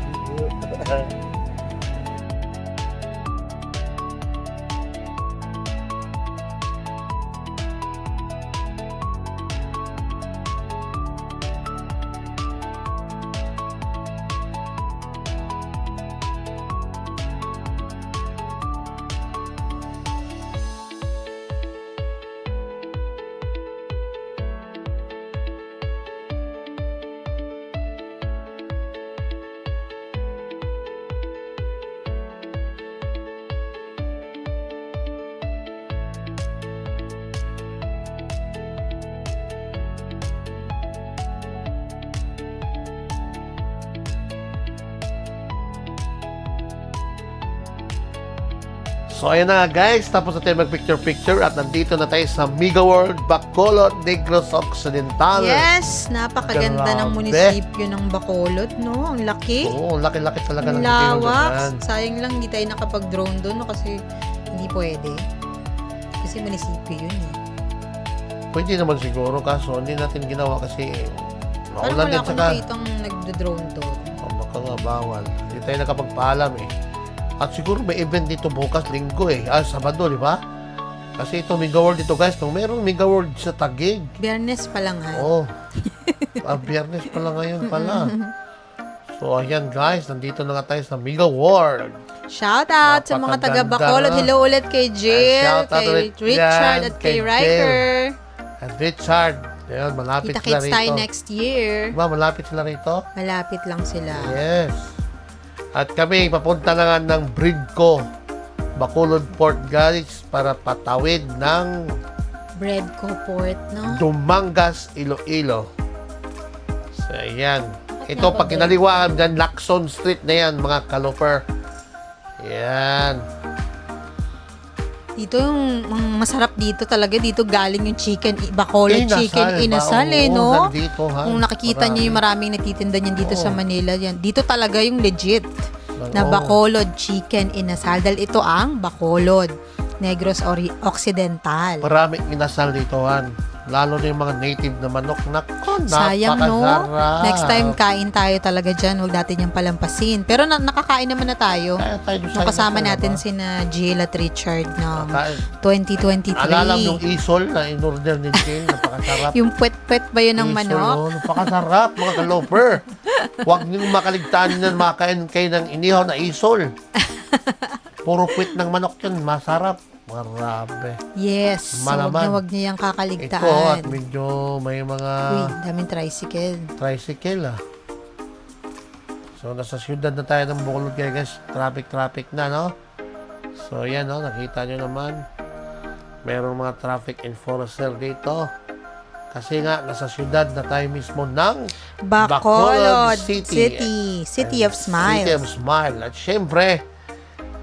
So, ayan na nga, guys. Tapos na tayo mag-picture-picture at nandito na tayo sa Mega World, Bacolod, Negros Occidental. Yes, napakaganda Grabe. ng munisipyo ng Bacolod, no? Ang laki. Oo, laki-laki talaga Ang ng video lawak. dyan. Sayang lang hindi tayo nakapag-drone doon, no? Kasi hindi pwede. Kasi munisipyo yun, eh. Pwede naman siguro, kaso hindi natin ginawa kasi Parang maulan wala din akong saka. nakitang nagdo-drone doon. Baka nga bawal. Hindi tayo nakapagpaalam eh. At siguro may event dito bukas, linggo eh. Sabado, di ba? Kasi ito, Mega World dito, guys. Kung meron Mega World sa Taguig. Biyernes pa lang, ha? Oo. Biyernes pala ngayon pala. So, ayan guys, nandito na nga tayo sa Mega World. Shout out sa mga taga Napakaganda Bacolod. na. Hello ulit kay Jill, Shout out kay ulit Richard, yan, at kay kay Riker. At Richard. Ayan, malapit sila Kita-kits rito. tayo next year. Diba, malapit sila rito? Malapit lang sila. Yes. At kami, papunta na nga ng Bridco, Bacolod Port guys, para patawid ng Breadco Port, no? Dumangas, Iloilo. So, ayan. Bakit Ito, nga ba, pag kinaliwaan, dyan, Lacson Street na yan, mga kaloper. Ayan. Dito yung masarap dito talaga. Dito galing yung chicken, Bacolod chicken inasal eh, no? Dito, ha? Kung nakikita niyo yung maraming natitinda niyan dito sa Manila, yan. Dito talaga yung legit na Bacolod chicken inasal. Dahil ito ang Bacolod Negros Occidental. Maraming inasal dito, han. Lalo na yung mga native na manok. Nako, Sayang, no? napakasarap. Next time, kain tayo talaga dyan. Huwag natin yung palampasin. Pero nakakain naman na tayo. Kaya tayo doon sa Nung kasama inasal, natin diba? sina Jill at Richard ng Kakain. 2023. Alala mo yung isol na in-order ni Jill. Napakasarap. Yung puwet-puwet ba yun ng Isol, manok? oh, napakasarap, mga kaloper. Huwag niyong makaligtaan na makain kayo ng inihaw na isol. Puro puwit ng manok yun. Masarap. Marami. Yes. So, Malaman. huwag niyo yung kakaligtaan. Ito at medyo may mga Uy, daming tricycle. tricycle So, nasa syudad na tayo ng Bacolod kaya guys. Traffic na, no? So, yan, no? Nakita nyo naman. Merong mga traffic enforcer dito. Kasi nga, nasa syudad na tayo mismo ng Bacolod City. City of Smiles. City of Smile. At syempre,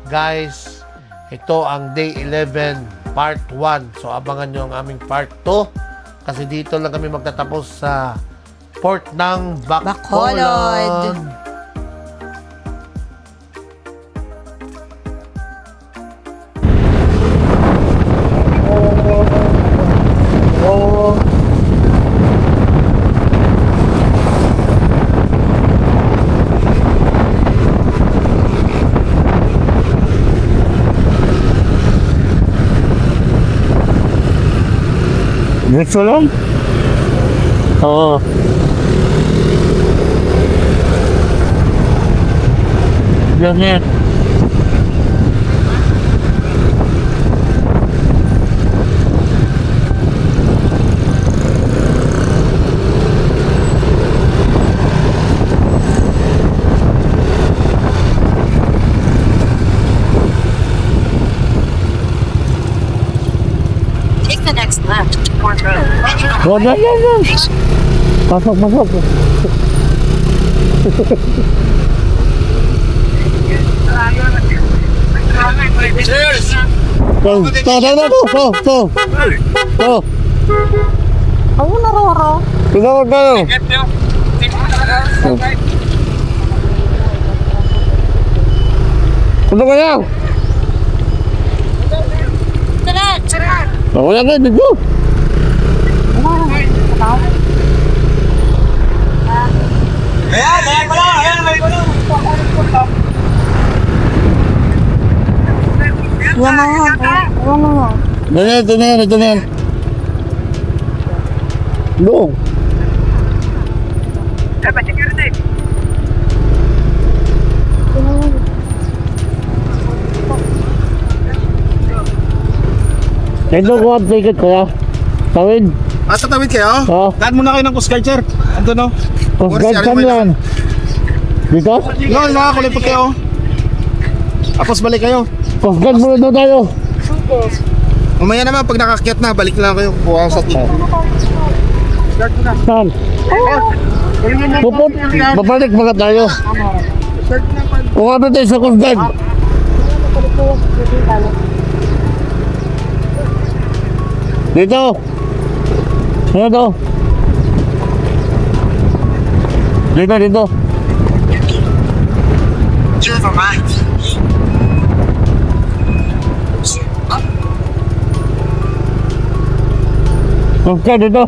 guys, ito ang Day 11, Part 1. So, abangan nyo ang aming Part 2. Kasi dito lang kami magtatapos sa port ng Bacolod. Bacolod. Gusto lang? Oo. Ganyan. Take the next left to Port Road. Wala yan. Pasok. To. Ako naroro. Tinawag kayo. Ano kaya? Ako yan kayo, dito. Ito na yan. Doon. Ito ko ang ticket ko ya. Tawid. Tatawid kayo? Oo. Daan muna kayo ng Coast Guard, sir. Ando no? Coast Guard saan yan? Dito? No, nakakulipot kayo. Tapos balik kayo. Coast Guard muna doon tayo. Mamaya naman, pag nakakyat na, balik na lang kayo. Bukas sa team. Saan? Babalik mga tayo. Kung ano tayo sa Coast Guard. Dito. Ano to? Dito. To the right. Coast Guard dito.